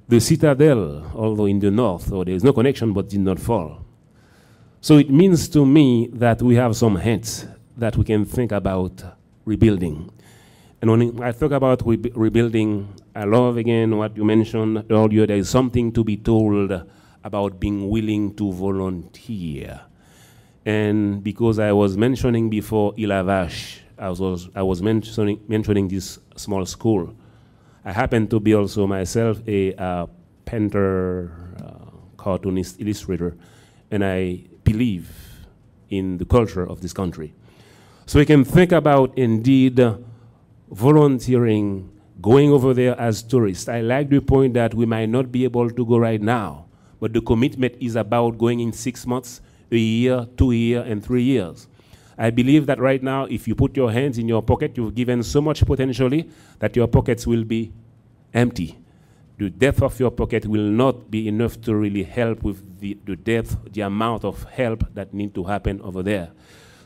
S7: The citadel, although in the north, so there is no connection, but did not fall. So it means to me that we have some hints that we can think about rebuilding. And when I talk about rebuilding, I love again what you mentioned earlier, there is something to be told about being willing to volunteer. And because I was mentioning before Ilavash, I was mentioning this small school. I happen to be also myself a painter, cartoonist, illustrator, and I believe in the culture of this country. So we can think about indeed volunteering, going over there as tourists. I like the point that we might not be able to go right now, but the commitment is about going in 6 months, a year, 2 years, and 3 years. I believe that right now, if you put your hands in your pocket, you've given so much potentially that your pockets will be empty. The depth of your pocket will not be enough to really help with the depth, the amount of help that needs to happen over there.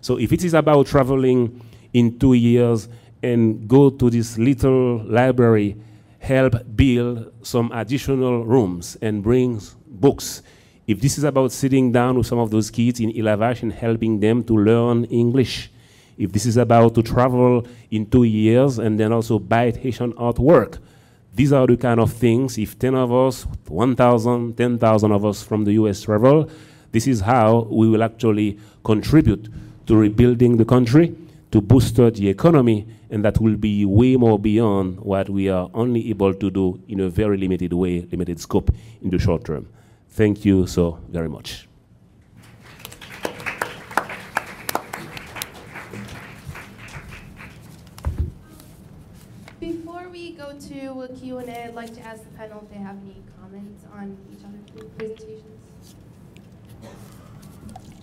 S7: So if it is about traveling in 2 years and go to this little library, help build some additional rooms and bring books. If this is about sitting down with some of those kids in Ilavash and helping them to learn English, if this is about to travel in 2 years and then also buy Haitian artwork, these are the kind of things, if 10 of us, 1,000, 10,000 of us from the US travel, this is how we will actually contribute to rebuilding the country, to boost the economy, and that will be way more beyond what we are only able to do in a very limited way, limited scope in the short term. Thank you so very much.
S1: Before we go to a Q&A, I'd like to ask the panel if they have any comments on each other's presentations.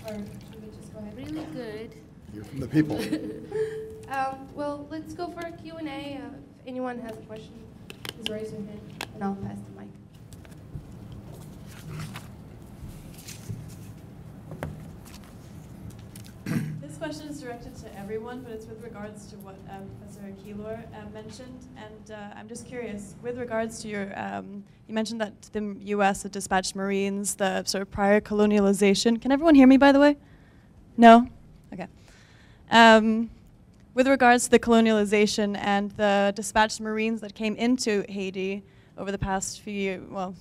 S1: Or should we just go ahead?
S8: Really good.
S6: You're from the people.
S1: Well, let's go for a Q&A. If anyone has a question, please raise your hand, and I'll pass the mic.
S2: This question is directed to everyone, but it's with regards to what Professor Keylor mentioned. And I'm just curious, with regards to your, you mentioned that the U.S. had dispatched Marines, the sort of prior colonialization. Can everyone hear me, by the way? No? Okay. With regards to the colonialization and the dispatched Marines that came into Haiti over the past few,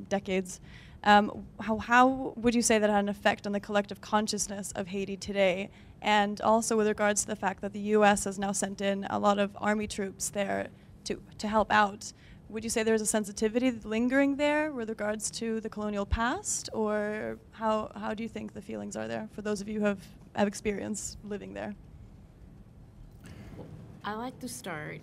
S2: decades, how would you say that had an effect on the collective consciousness of Haiti today? And also with regards to the fact that the U.S. has now sent in a lot of army troops there to help out, would you say there's a sensitivity lingering there with regards to the colonial past? Or how do you think the feelings are there for those of you who have experience living there?
S3: I like to start.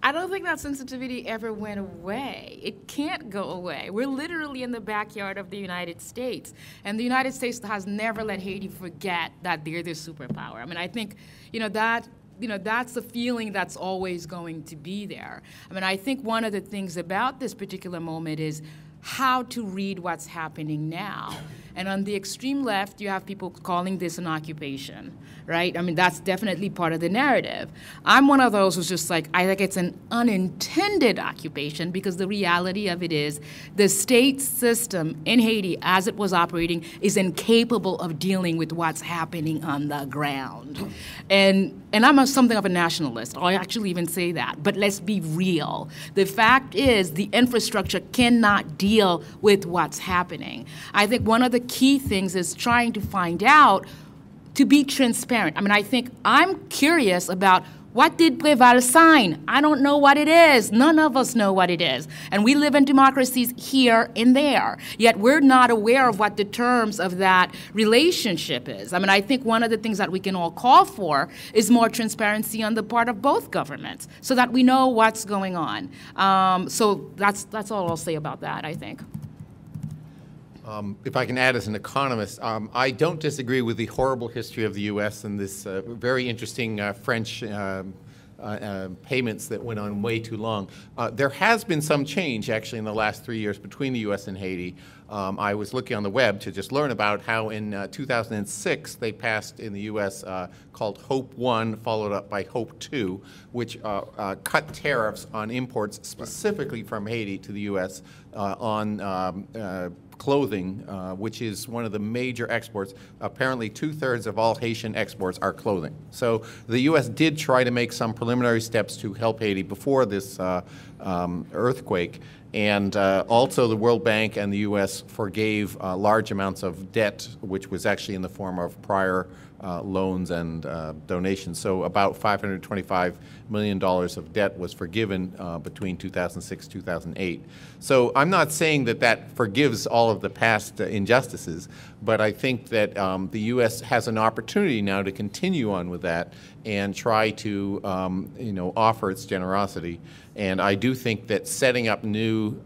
S3: I don't think that sensitivity ever went away. It can't go away. We're literally in the backyard of the United States, and the United States has never let Haiti forget that they're the superpower. I mean, I think, that's the feeling that's always going to be there. I mean, I think one of the things about this particular moment is how to read what's happening now. And on the extreme left, you have people calling this an occupation, right? I mean, that's definitely part of the narrative. I'm one of those who's just like, I think it's an unintended occupation, because the reality of it is the state system in Haiti, as it was operating, is incapable of dealing with what's happening on the ground. And I'm something of a nationalist. I'll actually even say that. But let's be real. The fact is the infrastructure cannot deal with what's happening. I think one of the key things is trying to find out, to be transparent. I mean, I think I'm curious about What did Préval sign? I don't know what it is. None of us know what it is. And we live in democracies here and there, yet we're not aware of what the terms of that relationship is. I mean, I think one of the things that we can all call for is more transparency on the part of both governments so that we know what's going on. So that's all I'll say about that, I think.
S4: If I can add as an economist, I don't disagree with the horrible history of the U.S. and this very interesting French payments that went on way too long. There has been some change, actually, in the last 3 years between the U.S. and Haiti. I was looking on the web to just learn about how in 2006 they passed in the U.S. Called Hope 1, followed up by Hope 2, which cut tariffs on imports specifically from Haiti to the U.S. On clothing, which is one of the major exports. Apparently 2/3 of all Haitian exports are clothing. So the U.S. did try to make some preliminary steps to help Haiti before this earthquake. And also the World Bank and the U.S. forgave large amounts of debt, which was actually in the form of prior loans and donations. So about $525 million of debt was forgiven between 2006 and 2008. So I'm not saying that that forgives all of the past injustices, but I think that the U.S. has an opportunity now to continue on with that and try to offer its generosity. And I do think that setting up new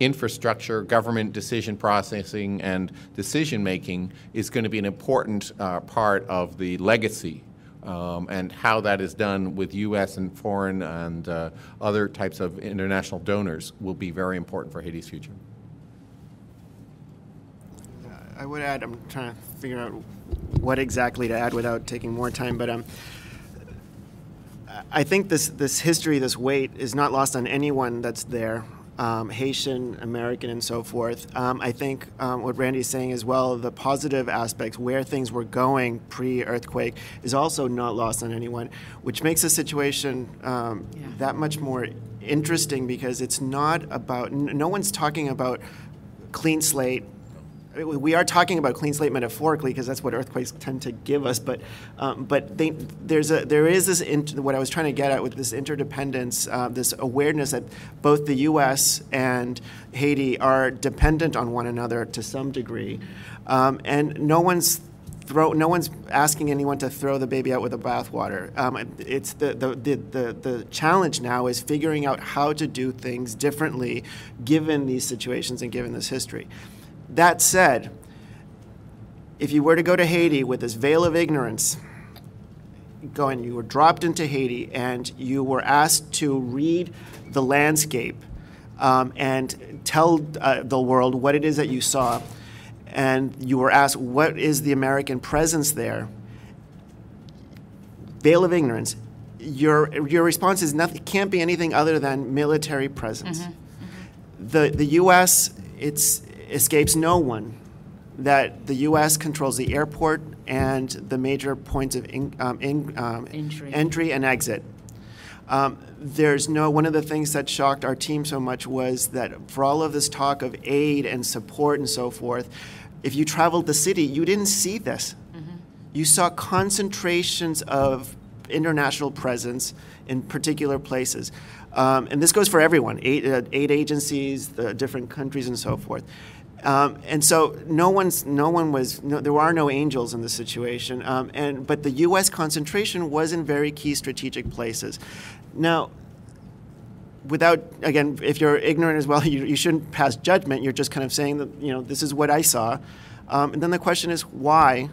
S4: infrastructure, government decision processing, and decision-making is going to be an important part of the legacy. And how that is done with U.S. and foreign and other types of international donors will be very important for Haiti's future.
S5: I would add, I'm trying to figure out what exactly to add without taking more time, but I think this history, this weight, is not lost on anyone that's there. Haitian, American, and so forth. I think what Randy's saying as well, the positive aspects, where things were going pre-earthquake, is also not lost on anyone, which makes the situation that much more interesting because it's not about, no one's talking about clean slate. We are talking about clean slate metaphorically because that's what earthquakes tend to give us, but there is this, what I was trying to get at with this interdependence, this awareness that both the U.S. and Haiti are dependent on one another to some degree, and no one's asking anyone to throw the baby out with the bathwater. It's the challenge now is figuring out how to do things differently given these situations and given this history. That said, if you were to go to Haiti with this veil of ignorance, you were dropped into Haiti and you were asked to read the landscape and tell the world what it is that you saw, and you were asked what is the American presence there, veil of ignorance, your response is nothing, can't be anything other than military presence. Mm-hmm. The U.S., escapes no one that the U.S. controls the airport and the major points of entry and exit. One of the things that shocked our team so much was that for all of this talk of aid and support and so forth, if you traveled the city, you didn't see this. Mm-hmm. You saw concentrations of international presence in particular places. And this goes for everyone, aid agencies, the different countries and so forth. And so there are no angels in this situation. But the U.S. concentration was in very key strategic places. Now, again, if you're ignorant as well, you shouldn't pass judgment. You're just kind of saying that, this is what I saw. And then the question is, why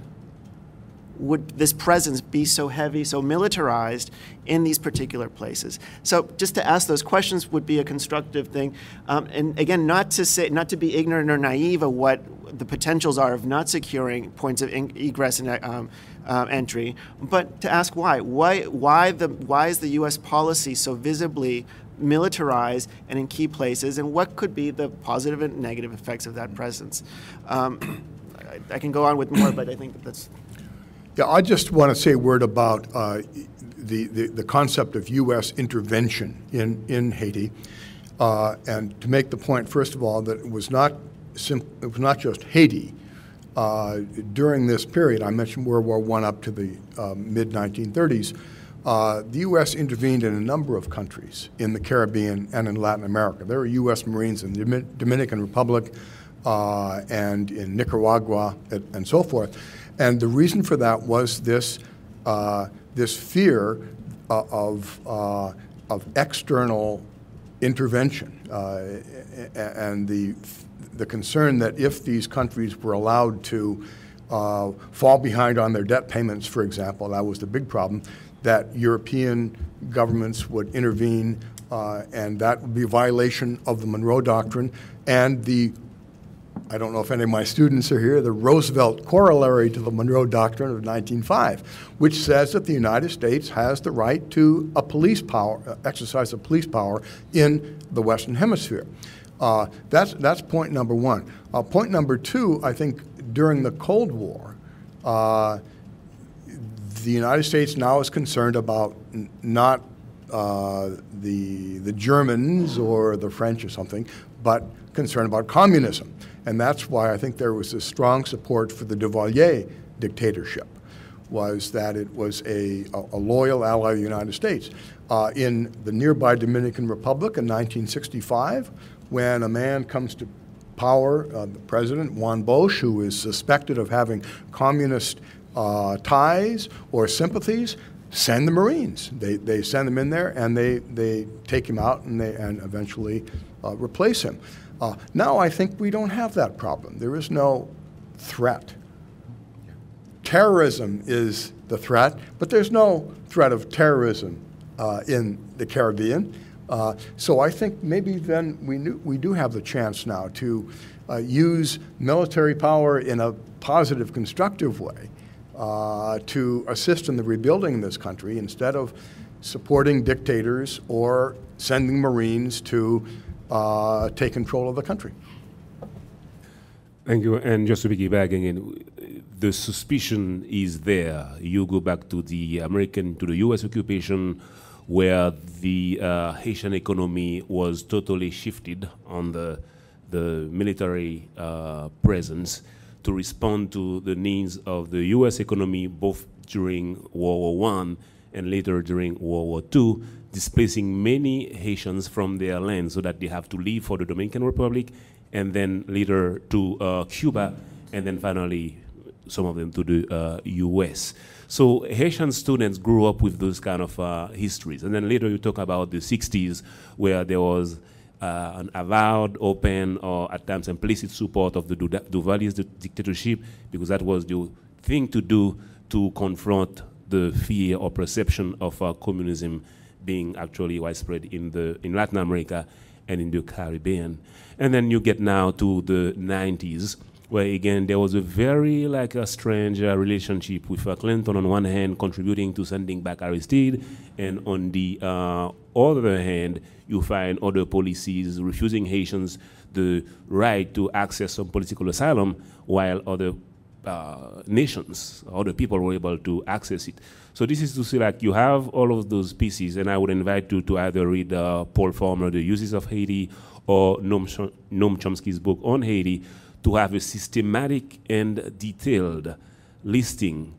S5: would this presence be so heavy, so militarized in these particular places? So just to ask those questions would be a constructive thing. And again, not to be ignorant or naive of what the potentials are of not securing points of egress and entry, but to ask why. Why is the U.S. policy so visibly militarized and in key places, and what could be the positive and negative effects of that presence? I can go on with more, but I think that's...
S6: Yeah, I just want to say a word about the concept of U.S. intervention in Haiti, and to make the point, first of all, that it was not just Haiti. During this period, I mentioned World War I up to the mid-1930s, the U.S. intervened in a number of countries in the Caribbean and in Latin America. There were U.S. Marines in the Dominican Republic and in Nicaragua and so forth. And the reason for that was this fear of external intervention and the concern that if these countries were allowed to fall behind on their debt payments, for example, that was the big problem, that European governments would intervene, and that would be a violation of the Monroe Doctrine and I don't know if any of my students are here, the Roosevelt corollary to the Monroe Doctrine of 1905, which says that the United States has the right to exercise a police power in the Western Hemisphere. That's point number one. Point number two, I think during the Cold War, the United States now is concerned about not the Germans or the French or something, but concerned about communism. And that's why I think there was a strong support for the Duvalier dictatorship, was that it was a loyal ally of the United States. In the nearby Dominican Republic in 1965, when a man comes to power, the president, Juan Bosch, who is suspected of having communist ties or sympathies, send the Marines. They send them in there and they take him out and eventually replace him. Now I think we don't have that problem. There is no threat. Terrorism is the threat, but there's no threat of terrorism in the Caribbean. So I think maybe then we do have the chance now to use military power in a positive, constructive way to assist in the rebuilding of this country instead of supporting dictators or sending Marines to take control of the country.
S7: Thank you. And just to piggyback again, the suspicion is there. You go back to the U.S. occupation, where the Haitian economy was totally shifted on the military presence to respond to the needs of the U.S. economy, both during World War I and later during World War II, displacing many Haitians from their land so that they have to leave for the Dominican Republic and then later to Cuba and then finally some of them to the U.S. So Haitian students grew up with those kind of histories. And then later you talk about the 60s where there was an avowed, open, or at times implicit support of the Duvalier's dictatorship, because that was the thing to do to confront the fear or perception of communism being actually widespread in Latin America and in the Caribbean. And then you get now to the 90s, where again there was a very a strange relationship with Clinton on one hand contributing to sending back Aristide, and on the other hand you find other policies refusing Haitians the right to access some political asylum while other nations, other people were able to access it. So this is to say you have all of those pieces, and I would invite you to either read Paul Farmer, The Uses of Haiti, or Noam Chomsky's book on Haiti, to have a systematic and detailed listing,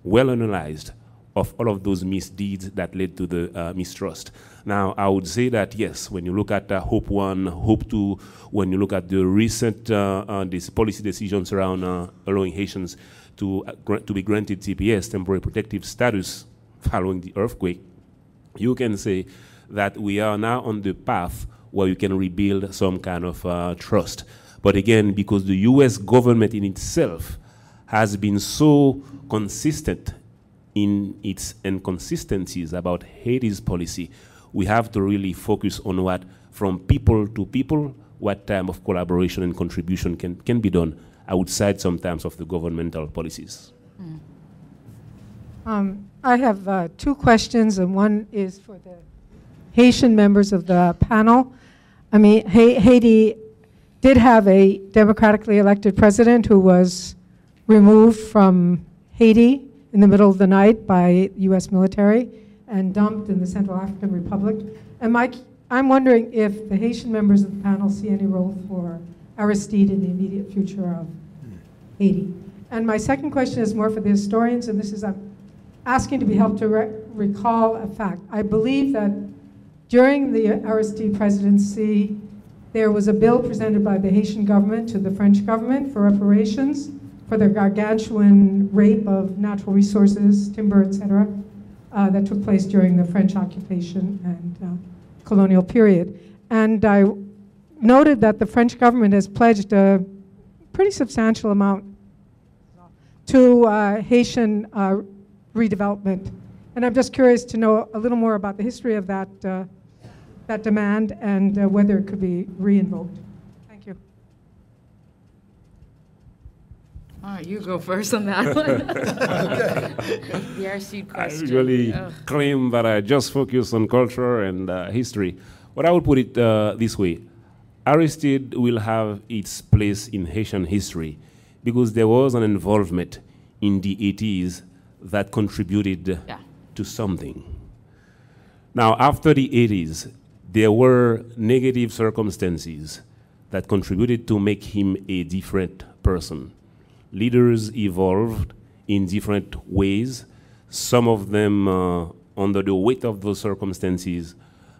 S7: well analyzed, of all of those misdeeds that led to the mistrust. Now, I would say that, yes, when you look at Hope 1, Hope 2, when you look at the recent these policy decisions around allowing Haitians to be granted TPS, temporary protective status, following the earthquake, you can say that we are now on the path where you can rebuild some kind of trust. But again, because the U.S. government in itself has been so consistent in its inconsistencies about Haiti's policy, we have to really focus on what, from people to people, what type of collaboration and contribution can be done outside sometimes of the governmental policies.
S8: I have two questions, and one is for the Haitian members of the panel. I mean, Haiti did have a democratically elected president who was removed from Haiti in the middle of the night by U.S. military and dumped in the Central African Republic. And I'm wondering if the Haitian members of the panel see any role for Aristide in the immediate future of Haiti. And my second question is more for the historians, and this is I'm asking to be helped to recall a fact. I believe that during the Aristide presidency, there was a bill presented by the Haitian government to the French government for reparations for the gargantuan rape of natural resources, timber, etc., that took place during the French occupation and colonial period. And I noted that the French government has pledged a pretty substantial amount to Haitian redevelopment. And I'm just curious to know a little more about the history of that, that demand and whether it could be re-invoked. Thank you.
S3: All right, you go first on that one. The Aristide question.
S7: I usually claim that I just focus on culture and history. But I would put it this way. Aristide will have its place in Haitian history because there was an involvement in the 80s that contributed to something. Now, after the 80s, there were negative circumstances that contributed to make him a different person. Leaders evolved in different ways. Some of them, under the weight of those circumstances,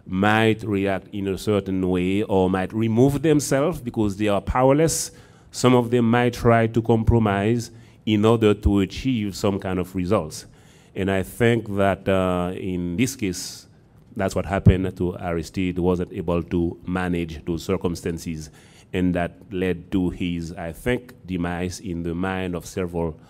S7: might react in a certain way or might remove themselves because they are powerless. Some of them might try to compromise in order to achieve some kind of results. And I think that in this case, that's what happened to Aristide. He wasn't able to manage those circumstances, and that led to his, I think, demise in the mind of several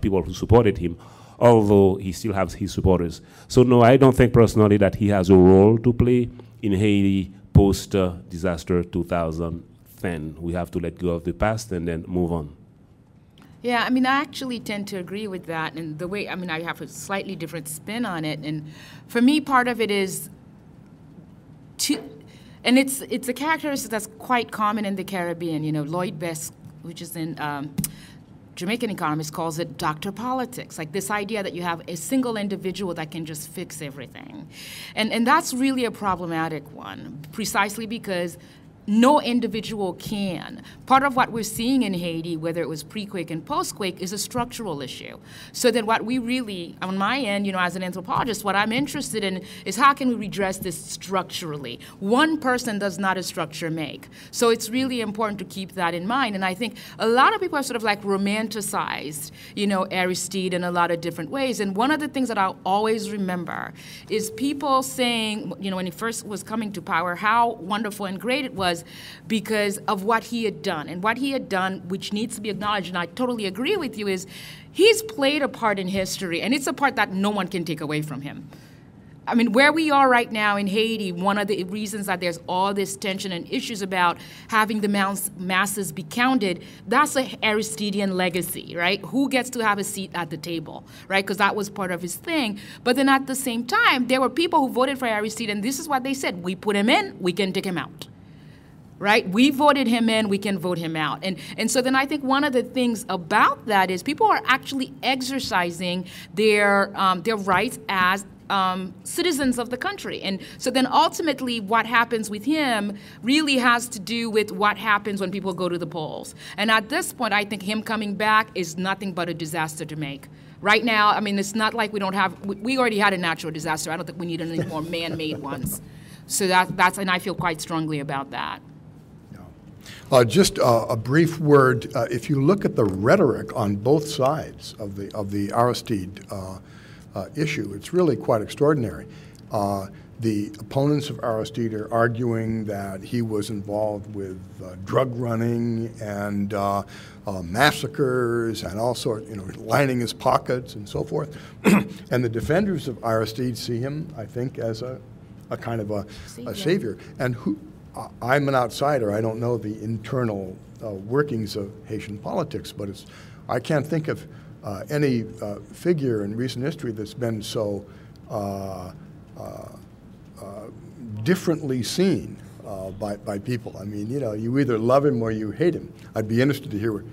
S7: people who supported him, although he still has his supporters. So no, I don't think personally that he has a role to play in Haiti post-disaster 2010. We have to let go of the past and then move on.
S3: Yeah, I mean, I actually tend to agree with that. And the way, I mean, I have a slightly different spin on it. And for me, part of it is and it's a characteristic that's quite common in the Caribbean. You know, Lloyd Best, which is in Jamaican economist, calls it doctor politics, like this idea that you have a single individual that can just fix everything. And that's really a problematic one, precisely because no individual can. Part of what we're seeing in Haiti, whether it was pre-quake and post-quake, is a structural issue. So that what we really, on my end, you know, as an anthropologist, what I'm interested in is how can we redress this structurally? One person does not a structure make. So it's really important to keep that in mind. And I think a lot of people have sort of like romanticized, you know, Aristide in a lot of different ways. And one of the things that I'll always remember is people saying, you know, when he first was coming to power, how wonderful and great it was because of what he had done. And what he had done, which needs to be acknowledged, and I totally agree with you, is he's played a part in history, and it's a part that no one can take away from him. I mean, where we are right now in Haiti, one of the reasons that there's all this tension and issues about having the masses be counted, that's a Aristidean legacy, right? Who gets to have a seat at the table, right? Because that was part of his thing. But then at the same time, there were people who voted for Aristide, and this is what they said: we put him in, we can take him out. Right? We voted him in, we can vote him out. And so then I think one of the things about that is people are actually exercising their rights as citizens of the country. And so then ultimately what happens with him really has to do with what happens when people go to the polls. And at this point, I think him coming back is nothing but a disaster to make. Right now, I mean, it's not like we don't have, we already had a natural disaster. I don't think we need any more man-made ones. So that's, and I feel quite strongly about that.
S6: Just a brief word. If you look at the rhetoric on both sides of the Aristide issue, it's really quite extraordinary. The opponents of Aristide are arguing that he was involved with drug running and massacres and all sorts, you know, lining his pockets and so forth. And the defenders of Aristide see him, I think, as a kind of a savior. And who? I'm an outsider. I don't know the internal workings of Haitian politics, but I can't think of any figure in recent history that's been so differently seen by people. I mean, you know, you either love him or you hate him. I'd be interested to hear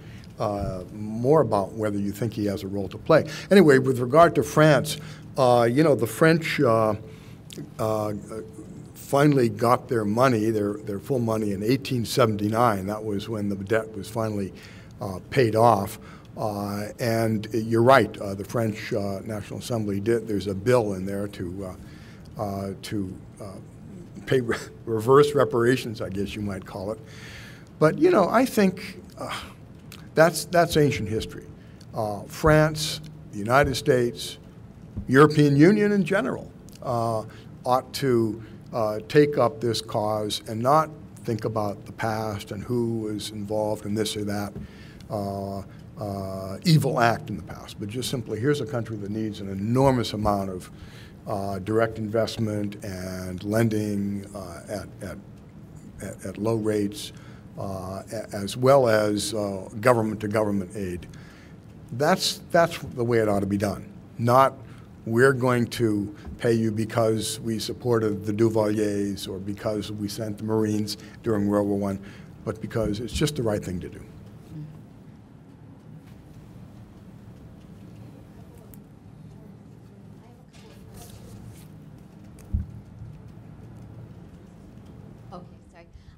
S6: more about whether you think he has a role to play. Anyway, with regard to France, you know, the French finally got their money, their full money in 1879. That was when the debt was finally paid off. And you're right, the French National Assembly there's a bill in there to pay reverse reparations, I guess you might call it. But, you know, I think that's ancient history. France, the United States, European Union in general ought to take up this cause and not think about the past and who was involved in this or that evil act in the past, but just simply here's a country that needs an enormous amount of direct investment and lending at low rates, as well as government-to-government aid. That's the way it ought to be done. Not we're going to pay you because we supported the Duvaliers or because we sent the Marines during World War I, but because it's just the right thing to do.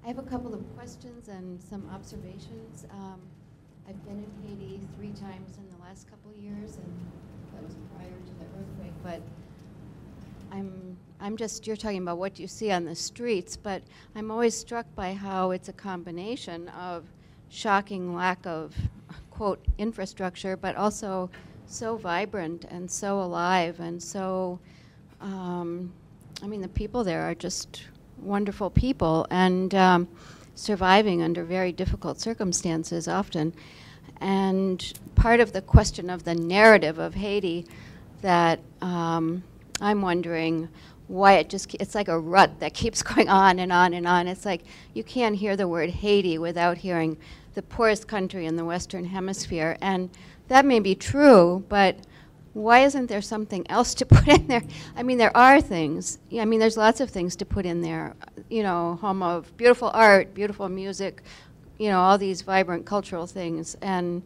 S9: I have a couple of questions and some observations. I've been in Haiti 3 times in the last couple of years, and that was prior to the earthquake. But you're talking about what you see on the streets, but I'm always struck by how it's a combination of shocking lack of, quote, infrastructure, but also so vibrant and so alive and so, I mean, the people there are just wonderful people and surviving under very difficult circumstances often. And part of the question of the narrative of Haiti that I'm wondering why it's like a rut that keeps going on and on and on. It's like you can't hear the word Haiti without hearing the poorest country in the Western Hemisphere. And that may be true, but why isn't there something else to put in there? I mean, there are things. Yeah, I mean, there's lots of things to put in there. You know, home of beautiful art, beautiful music, you know, all these vibrant cultural things. And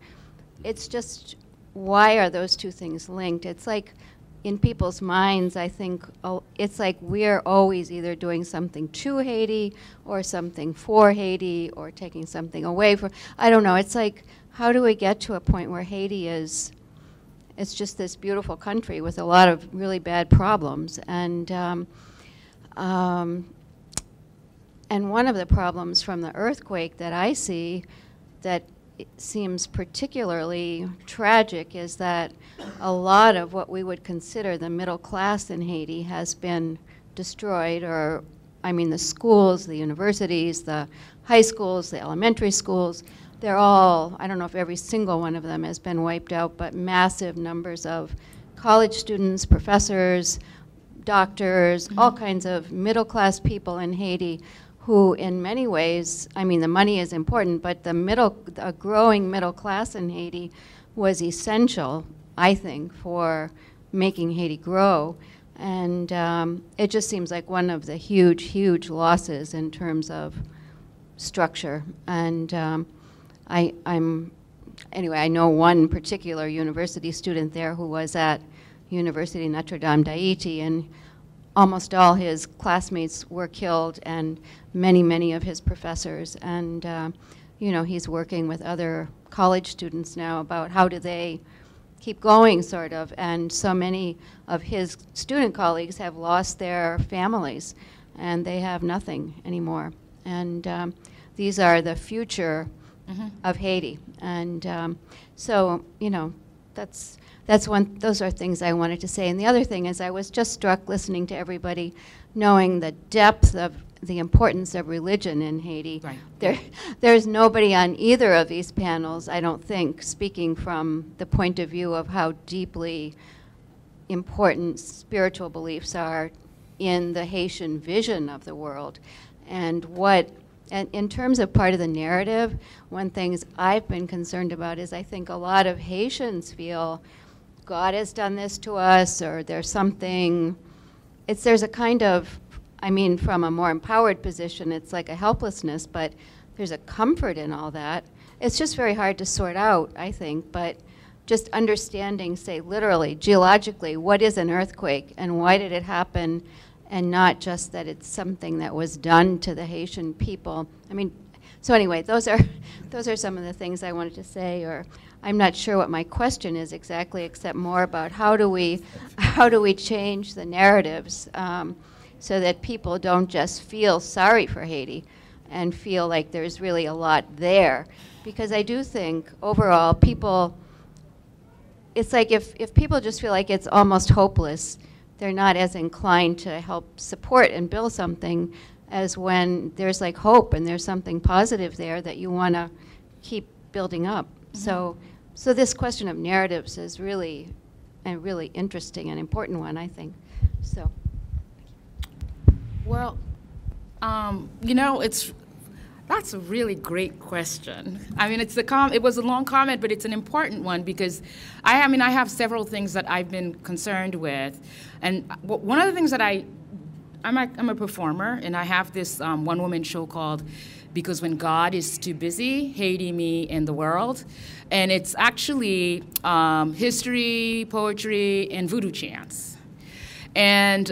S9: it's just, why are those two things linked? It's like, in people's minds, I think, it's like we're always either doing something to Haiti or something for Haiti or taking something away from, I don't know. It's like, how do we get to a point where Haiti is, it's just this beautiful country with a lot of really bad problems. And one of the problems from the earthquake that I see that seems particularly tragic is that a lot of what we would consider the middle class in Haiti has been destroyed, or, I mean, the schools, the universities, the high schools, the elementary schools, they're all, I don't know if every single one of them has been wiped out, but massive numbers of college students, professors, doctors, all kinds of middle-class people in Haiti who in many ways, I mean, the money is important, but a growing middle class in Haiti was essential, I think, for making Haiti grow. And it just seems like one of the huge, huge losses in terms of structure. And anyway, I know one particular university student there who was at University Notre Dame d'Haïti, and almost all his classmates were killed, and many, many of his professors. And you know, he's working with other college students now about how do they keep going, sort of. And so many of his student colleagues have lost their families, and they have nothing anymore. And these are the future of Haiti. And so, you know, those are things I wanted to say. And the other thing is, I was just struck listening to everybody, knowing the depth of the importance of religion in Haiti. Right. There's nobody on either of these panels, I don't think, speaking from the point of view of how deeply important spiritual beliefs are in the Haitian vision of the world. And in terms of part of the narrative, one thing I've been concerned about is I think a lot of Haitians feel God has done this to us, or there's something, there's a kind of, I mean, from a more empowered position, it's like a helplessness, but there's a comfort in all that. It's just very hard to sort out, I think, but just understanding, say, literally, geologically, what is an earthquake and why did it happen, and not just that it's something that was done to the Haitian people. I mean, So anyway, those are some of the things I wanted to say. Or I'm not sure what my question is exactly, except more about how do we change the narratives so that people don't just feel sorry for Haiti and feel like there's really a lot there. Because I do think overall people, it's like if people just feel like it's almost hopeless, they're not as inclined to help support and build something as when there's like hope and there's something positive there that you want to keep building up. So this question of narratives is really a really interesting and important one, I think. So.
S3: Well, you know, that's a really great question. I mean, it was a long comment, but it's an important one because I have several things that I've been concerned with, and one of the things that I'm a performer, and I have this one-woman show called Because When God Is Too Busy, Haiti, Me, and the World. And it's actually history, poetry, and voodoo chants. And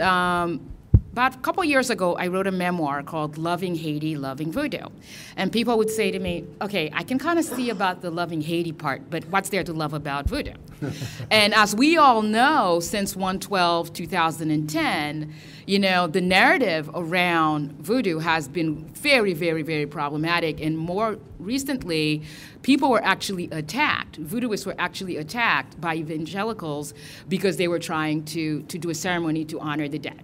S3: about a couple years ago, I wrote a memoir called Loving Haiti, Loving Voodoo. And people would say to me, okay, I can kind of see about the loving Haiti part, but what's there to love about voodoo? And as we all know, since 1/12/2010, you know, the narrative around voodoo has been very, very, very problematic. And more recently, people were actually attacked. Voodooists were actually attacked by evangelicals because they were trying to do a ceremony to honor the dead.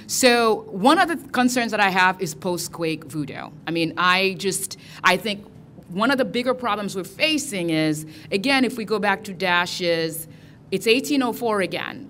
S3: So one of the concerns that I have is post-quake voodoo. I mean, I think one of the bigger problems we're facing is, again, if we go back to Dash's, it's 1804 again.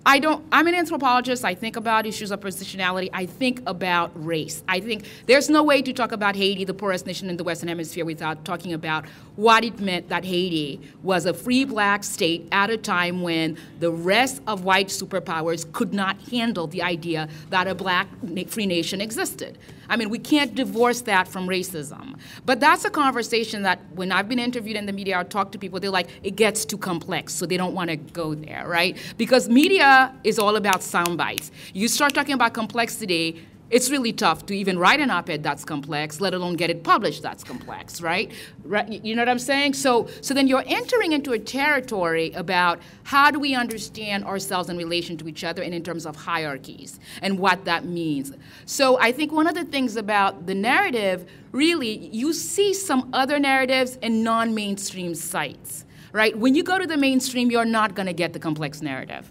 S3: I'm an anthropologist. I think about issues of positionality. I think about race. I think there's no way to talk about Haiti, the poorest nation in the Western Hemisphere, without talking about what it meant that Haiti was a free black state at a time when the rest of white superpowers could not handle the idea that a black free nation existed. I mean, we can't divorce that from racism. But that's a conversation that when I've been interviewed in the media or talked to people, they're like, it gets too complex, so they don't want to go there, right? Because media is all about sound bites. You start talking about complexity, it's really tough to even write an op-ed that's complex, let alone get it published that's complex, right? You know what I'm saying? So then you're entering into a territory about how do we understand ourselves in relation to each other and in terms of hierarchies and what that means. So I think one of the things about the narrative, really, you see some other narratives in non-mainstream sites, right? When you go to the mainstream, you're not going to get the complex narrative.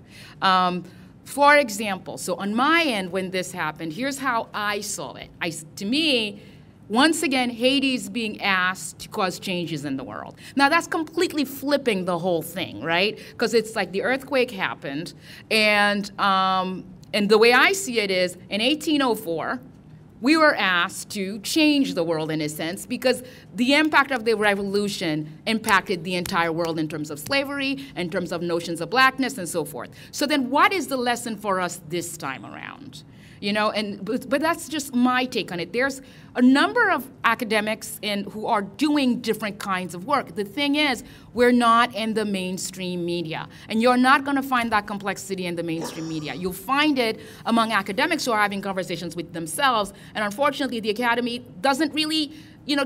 S3: For example, so on my end, when this happened, here's how I saw it. To me, once again, Haiti is being asked to cause changes in the world. Now, that's completely flipping the whole thing, right? Because it's like the earthquake happened, and the way I see it is, in 1804, we were asked to change the world in a sense because the impact of the revolution impacted the entire world in terms of slavery, in terms of notions of blackness, and so forth. So then what is the lesson for us this time around? You know, but that's just my take on it. There's a number of academics who are doing different kinds of work. The thing is, we're not in the mainstream media. And you're not going to find that complexity in the mainstream media. You'll find it among academics who are having conversations with themselves. And unfortunately, the academy doesn't really,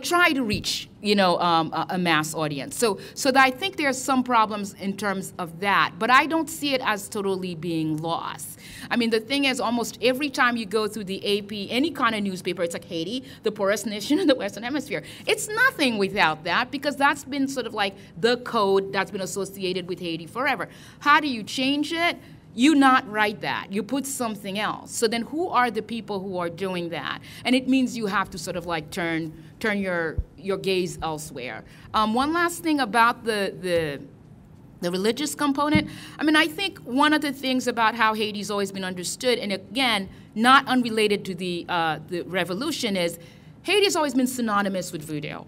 S3: try to reach, a mass audience. So I think there's some problems in terms of that. But I don't see it as totally being lost. I mean, the thing is, almost every time you go through the AP, any kind of newspaper, it's like Haiti, the poorest nation in the Western Hemisphere. It's nothing without that, because that's been sort of like the code that's been associated with Haiti forever. How do you change it? You not write that. You put something else. So then who are the people who are doing that? And it means you have to sort of like turn your gaze elsewhere. One last thing about the religious component. I mean, I think one of the things about how Haiti's always been understood, and again, not unrelated to the revolution, is Haiti's always been synonymous with voodoo.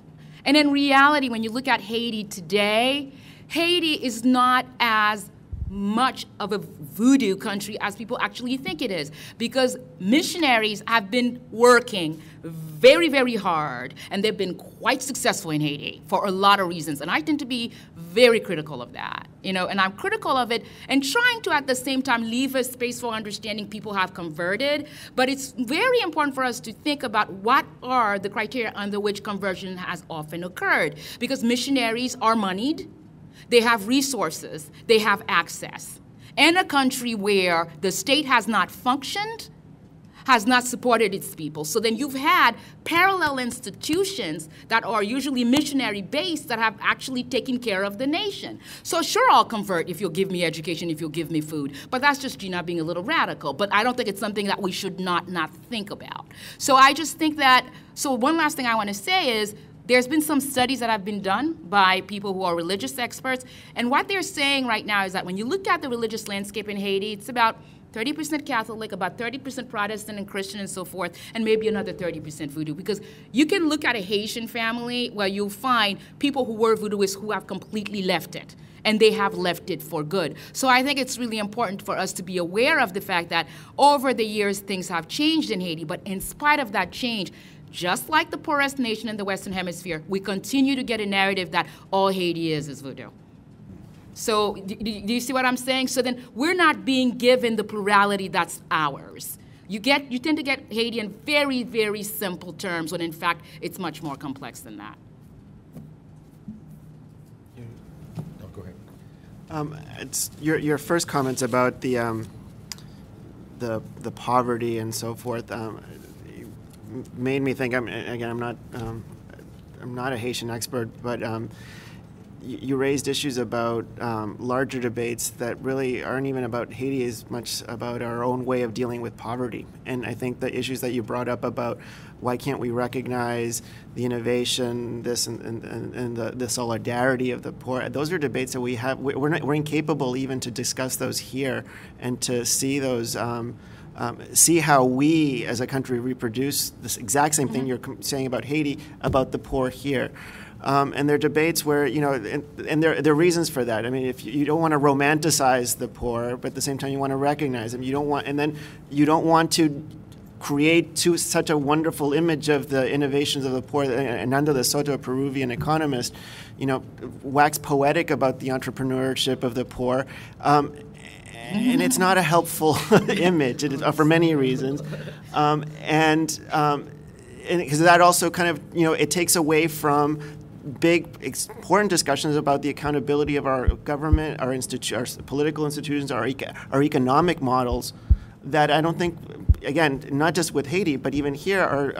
S3: And in reality, when you look at Haiti today, Haiti is not as much of a voodoo country as people actually think it is, because missionaries have been working very, very hard, and they've been quite successful in Haiti for a lot of reasons. And I tend to be very critical of that, you know, and I'm critical of it and trying to, at the same time, leave a space for understanding people have converted. But it's very important for us to think about what are the criteria under which conversion has often occurred, because missionaries are moneyed, they have resources, they have access. In a country where the state has not functioned, has not supported its people. So then you've had parallel institutions that are usually missionary-based that have actually taken care of the nation. So sure, I'll convert if you'll give me education, if you'll give me food. But that's just Gina being a little radical. But I don't think it's something that we should not think about. So I just think that, so one last thing I want to say is, there's been some studies that have been done by people who are religious experts, and what they're saying right now is that when you look at the religious landscape in Haiti, it's about 30% Catholic, about 30% Protestant and Christian and so forth, and maybe another 30% voodoo. Because you can look at a Haitian family where you'll find people who were voodooists who have completely left it, and they have left it for good. So I think it's really important for us to be aware of the fact that over the years things have changed in Haiti, but in spite of that change, just like the poorest nation in the Western Hemisphere, we continue to get a narrative that all Haiti is voodoo. So do you see what I'm saying? So then we're not being given the plurality that's ours. You tend to get Haiti in very, very simple terms when in fact it's much more complex than that.
S4: No, go ahead.
S5: It's your first comments about the poverty and so forth. Made me think. I'm not a Haitian expert, but you raised issues about larger debates that really aren't even about Haiti as much about our own way of dealing with poverty. And I think the issues that you brought up about why can't we recognize the innovation, this and the solidarity of the poor, those are debates that we have. We're incapable even to discuss those here and to see those. See how we as a country reproduce this exact same thing you're saying about Haiti, about the poor here. And there are debates where, you know, and there are reasons for that. I mean, if you don't want to romanticize the poor, but at the same time you want to recognize them. You don't want to create such a wonderful image of the innovations of the poor. And Randall Ellis, a Peruvian economist, you know, wax poetic about the entrepreneurship of the poor. And it's not a helpful image for many reasons. And because that also kind of, you know, it takes away from big, important discussions about the accountability of our government, our political institutions, our economic models, that I don't think, again, not just with Haiti, but even here,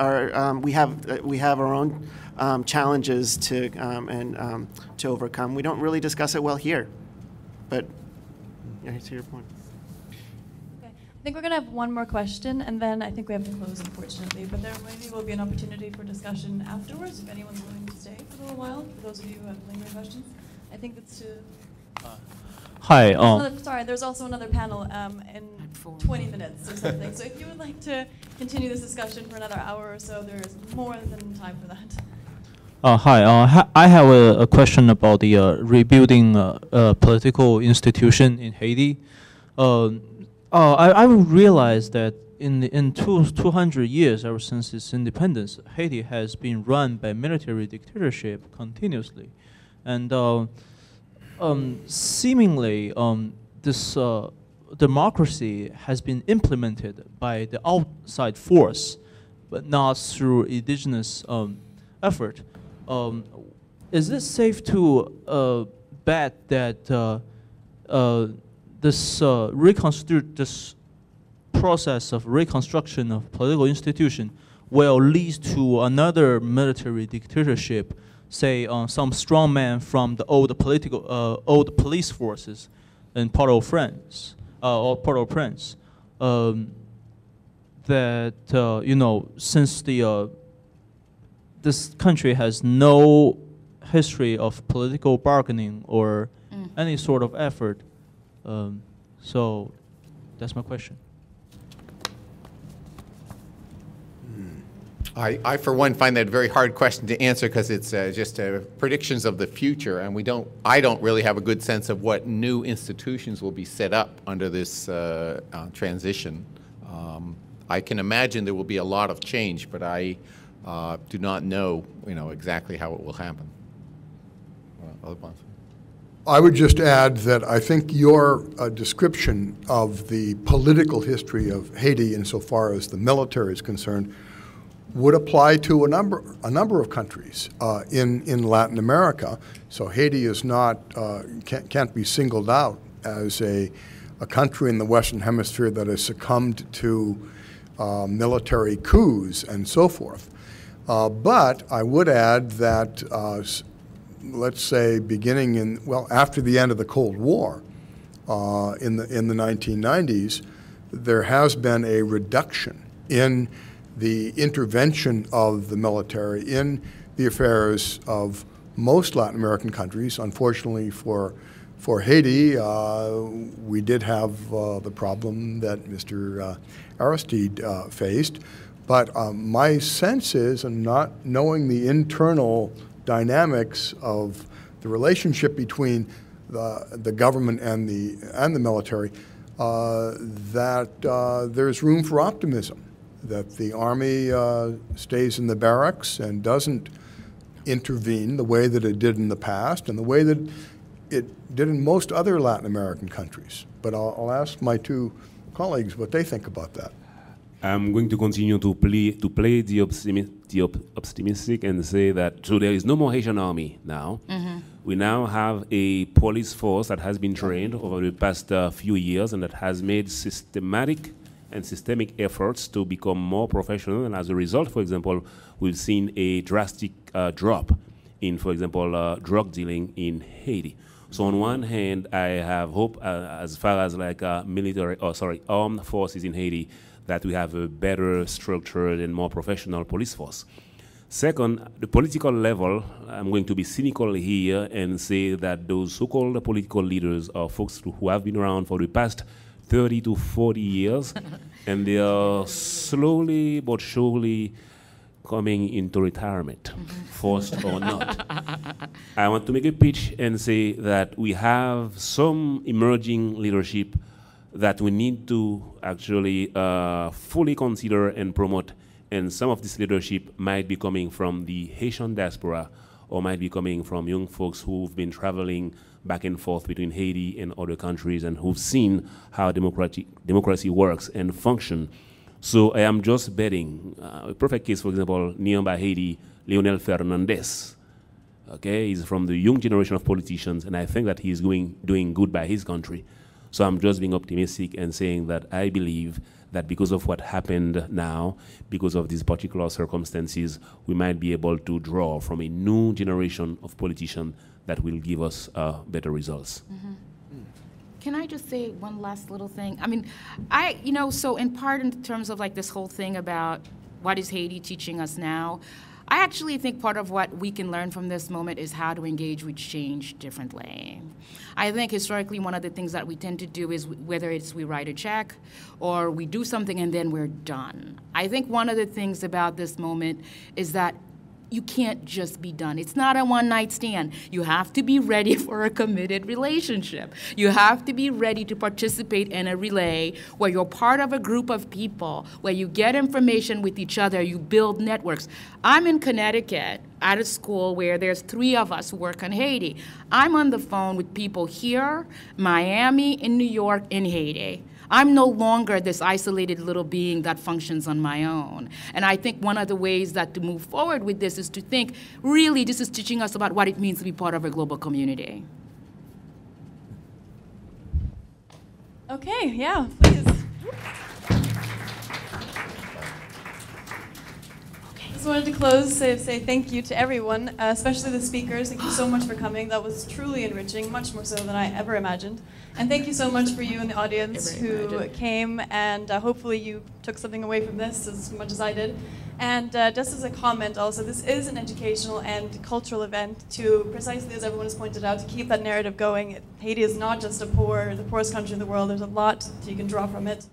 S5: we have our own challenges to overcome. We don't really discuss it well here, but I see your point.
S2: Okay. I think we're going to have one more question, and then I think we have to close, unfortunately. But there maybe will be an opportunity for discussion afterwards, if anyone's willing to stay for a little while, for those of you who have lingering questions. I think it's to...
S10: Hi.
S2: Sorry, there's also another panel in 20 minutes or something. So if you would like to continue this discussion for another hour or so, there is more than time for that.
S10: Hi. I have a question about the rebuilding political institution in Haiti. I realized that in 200 years, ever since its independence, Haiti has been run by military dictatorship continuously, and seemingly this democracy has been implemented by the outside force, but not through indigenous effort. Is it safe to bet that this process of reconstruction of political institution will lead to another military dictatorship, say some strongman from the old police forces in Port-au-Prince, that you know, since this country has no history of political bargaining or any sort of effort. So that's my question.
S4: I, for one, find that a very hard question to answer because it's just predictions of the future, and I don't really have a good sense of what new institutions will be set up under this transition. I can imagine there will be a lot of change, but I do not know, exactly how it will happen. Other points?
S6: I would just add that I think your description of the political history of Haiti insofar as the military is concerned would apply to a number of countries in Latin America. So Haiti is not, can't be singled out as a country in the Western Hemisphere that has succumbed to military coups and so forth. But I would add that let's say beginning after the end of the Cold War in the 1990s, there has been a reduction in the intervention of the military in the affairs of most Latin American countries. Unfortunately for Haiti, we did have the problem that Mr. Aristide faced. But my sense is, and not knowing the internal dynamics of the relationship between the government and the military, that there's room for optimism, that the Army stays in the barracks and doesn't intervene the way that it did in the past and the way that it did in most other Latin American countries. But I'll ask my two colleagues what they think about that.
S7: I'm going to continue to play the optimistic and say that so there is no more Haitian army now. Mm-hmm. We now have a police force that has been trained over the past few years and that has made systematic and systemic efforts to become more professional. And as a result, for example, we've seen a drastic drop in, for example, drug dealing in Haiti. So on one hand, I have hope as far as like armed forces in Haiti, that we have a better structured and more professional police force. Second, the political level, I'm going to be cynical here and say that those so-called political leaders are folks who have been around for the past 30 to 40 years, and they are slowly but surely coming into retirement, forced or not. I want to make a pitch and say that we have some emerging leadership that we need to actually fully consider and promote, and some of this leadership might be coming from the Haitian diaspora or might be coming from young folks who've been traveling back and forth between Haiti and other countries and who've seen how democracy works and function. So I am just betting, a perfect case, for example, nearby Haiti, Leonel Fernandez. Okay, he's from the young generation of politicians, and I think that he's doing good by his country. So I'm just being optimistic and saying that I believe that because of what happened now, because of these particular circumstances, we might be able to draw from a new generation of politicians that will give us better results.
S3: Mm-hmm. Can I just say one last little thing? I mean, so in part in terms of like this whole thing about what is Haiti teaching us now, I actually think part of what we can learn from this moment is how to engage with change differently. I think historically one of the things that we tend to do is whether it's we write a check or we do something and then we're done. I think one of the things about this moment is that you can't just be done. It's not a one-night stand. You have to be ready for a committed relationship. You have to be ready to participate in a relay where you're part of a group of people, where you get information with each other, you build networks. I'm in Connecticut at a school where there's 3 of us who work on Haiti. I'm on the phone with people here, Miami, in New York, in Haiti. I'm no longer this isolated little being that functions on my own. And I think one of the ways that to move forward with this is to think, really, this is teaching us about what it means to be part of a global community.
S2: Okay, yeah, please. I just wanted to close, say thank you to everyone, especially the speakers. Thank you so much for coming. That was truly enriching, much more so than I ever imagined. And thank you so much for you in the audience who came, and hopefully you took something away from this as much as I did. And just as a comment also, this is an educational and cultural event to, precisely as everyone has pointed out, to keep that narrative going. Haiti is not just the poorest country in the world. There's a lot that you can draw from it.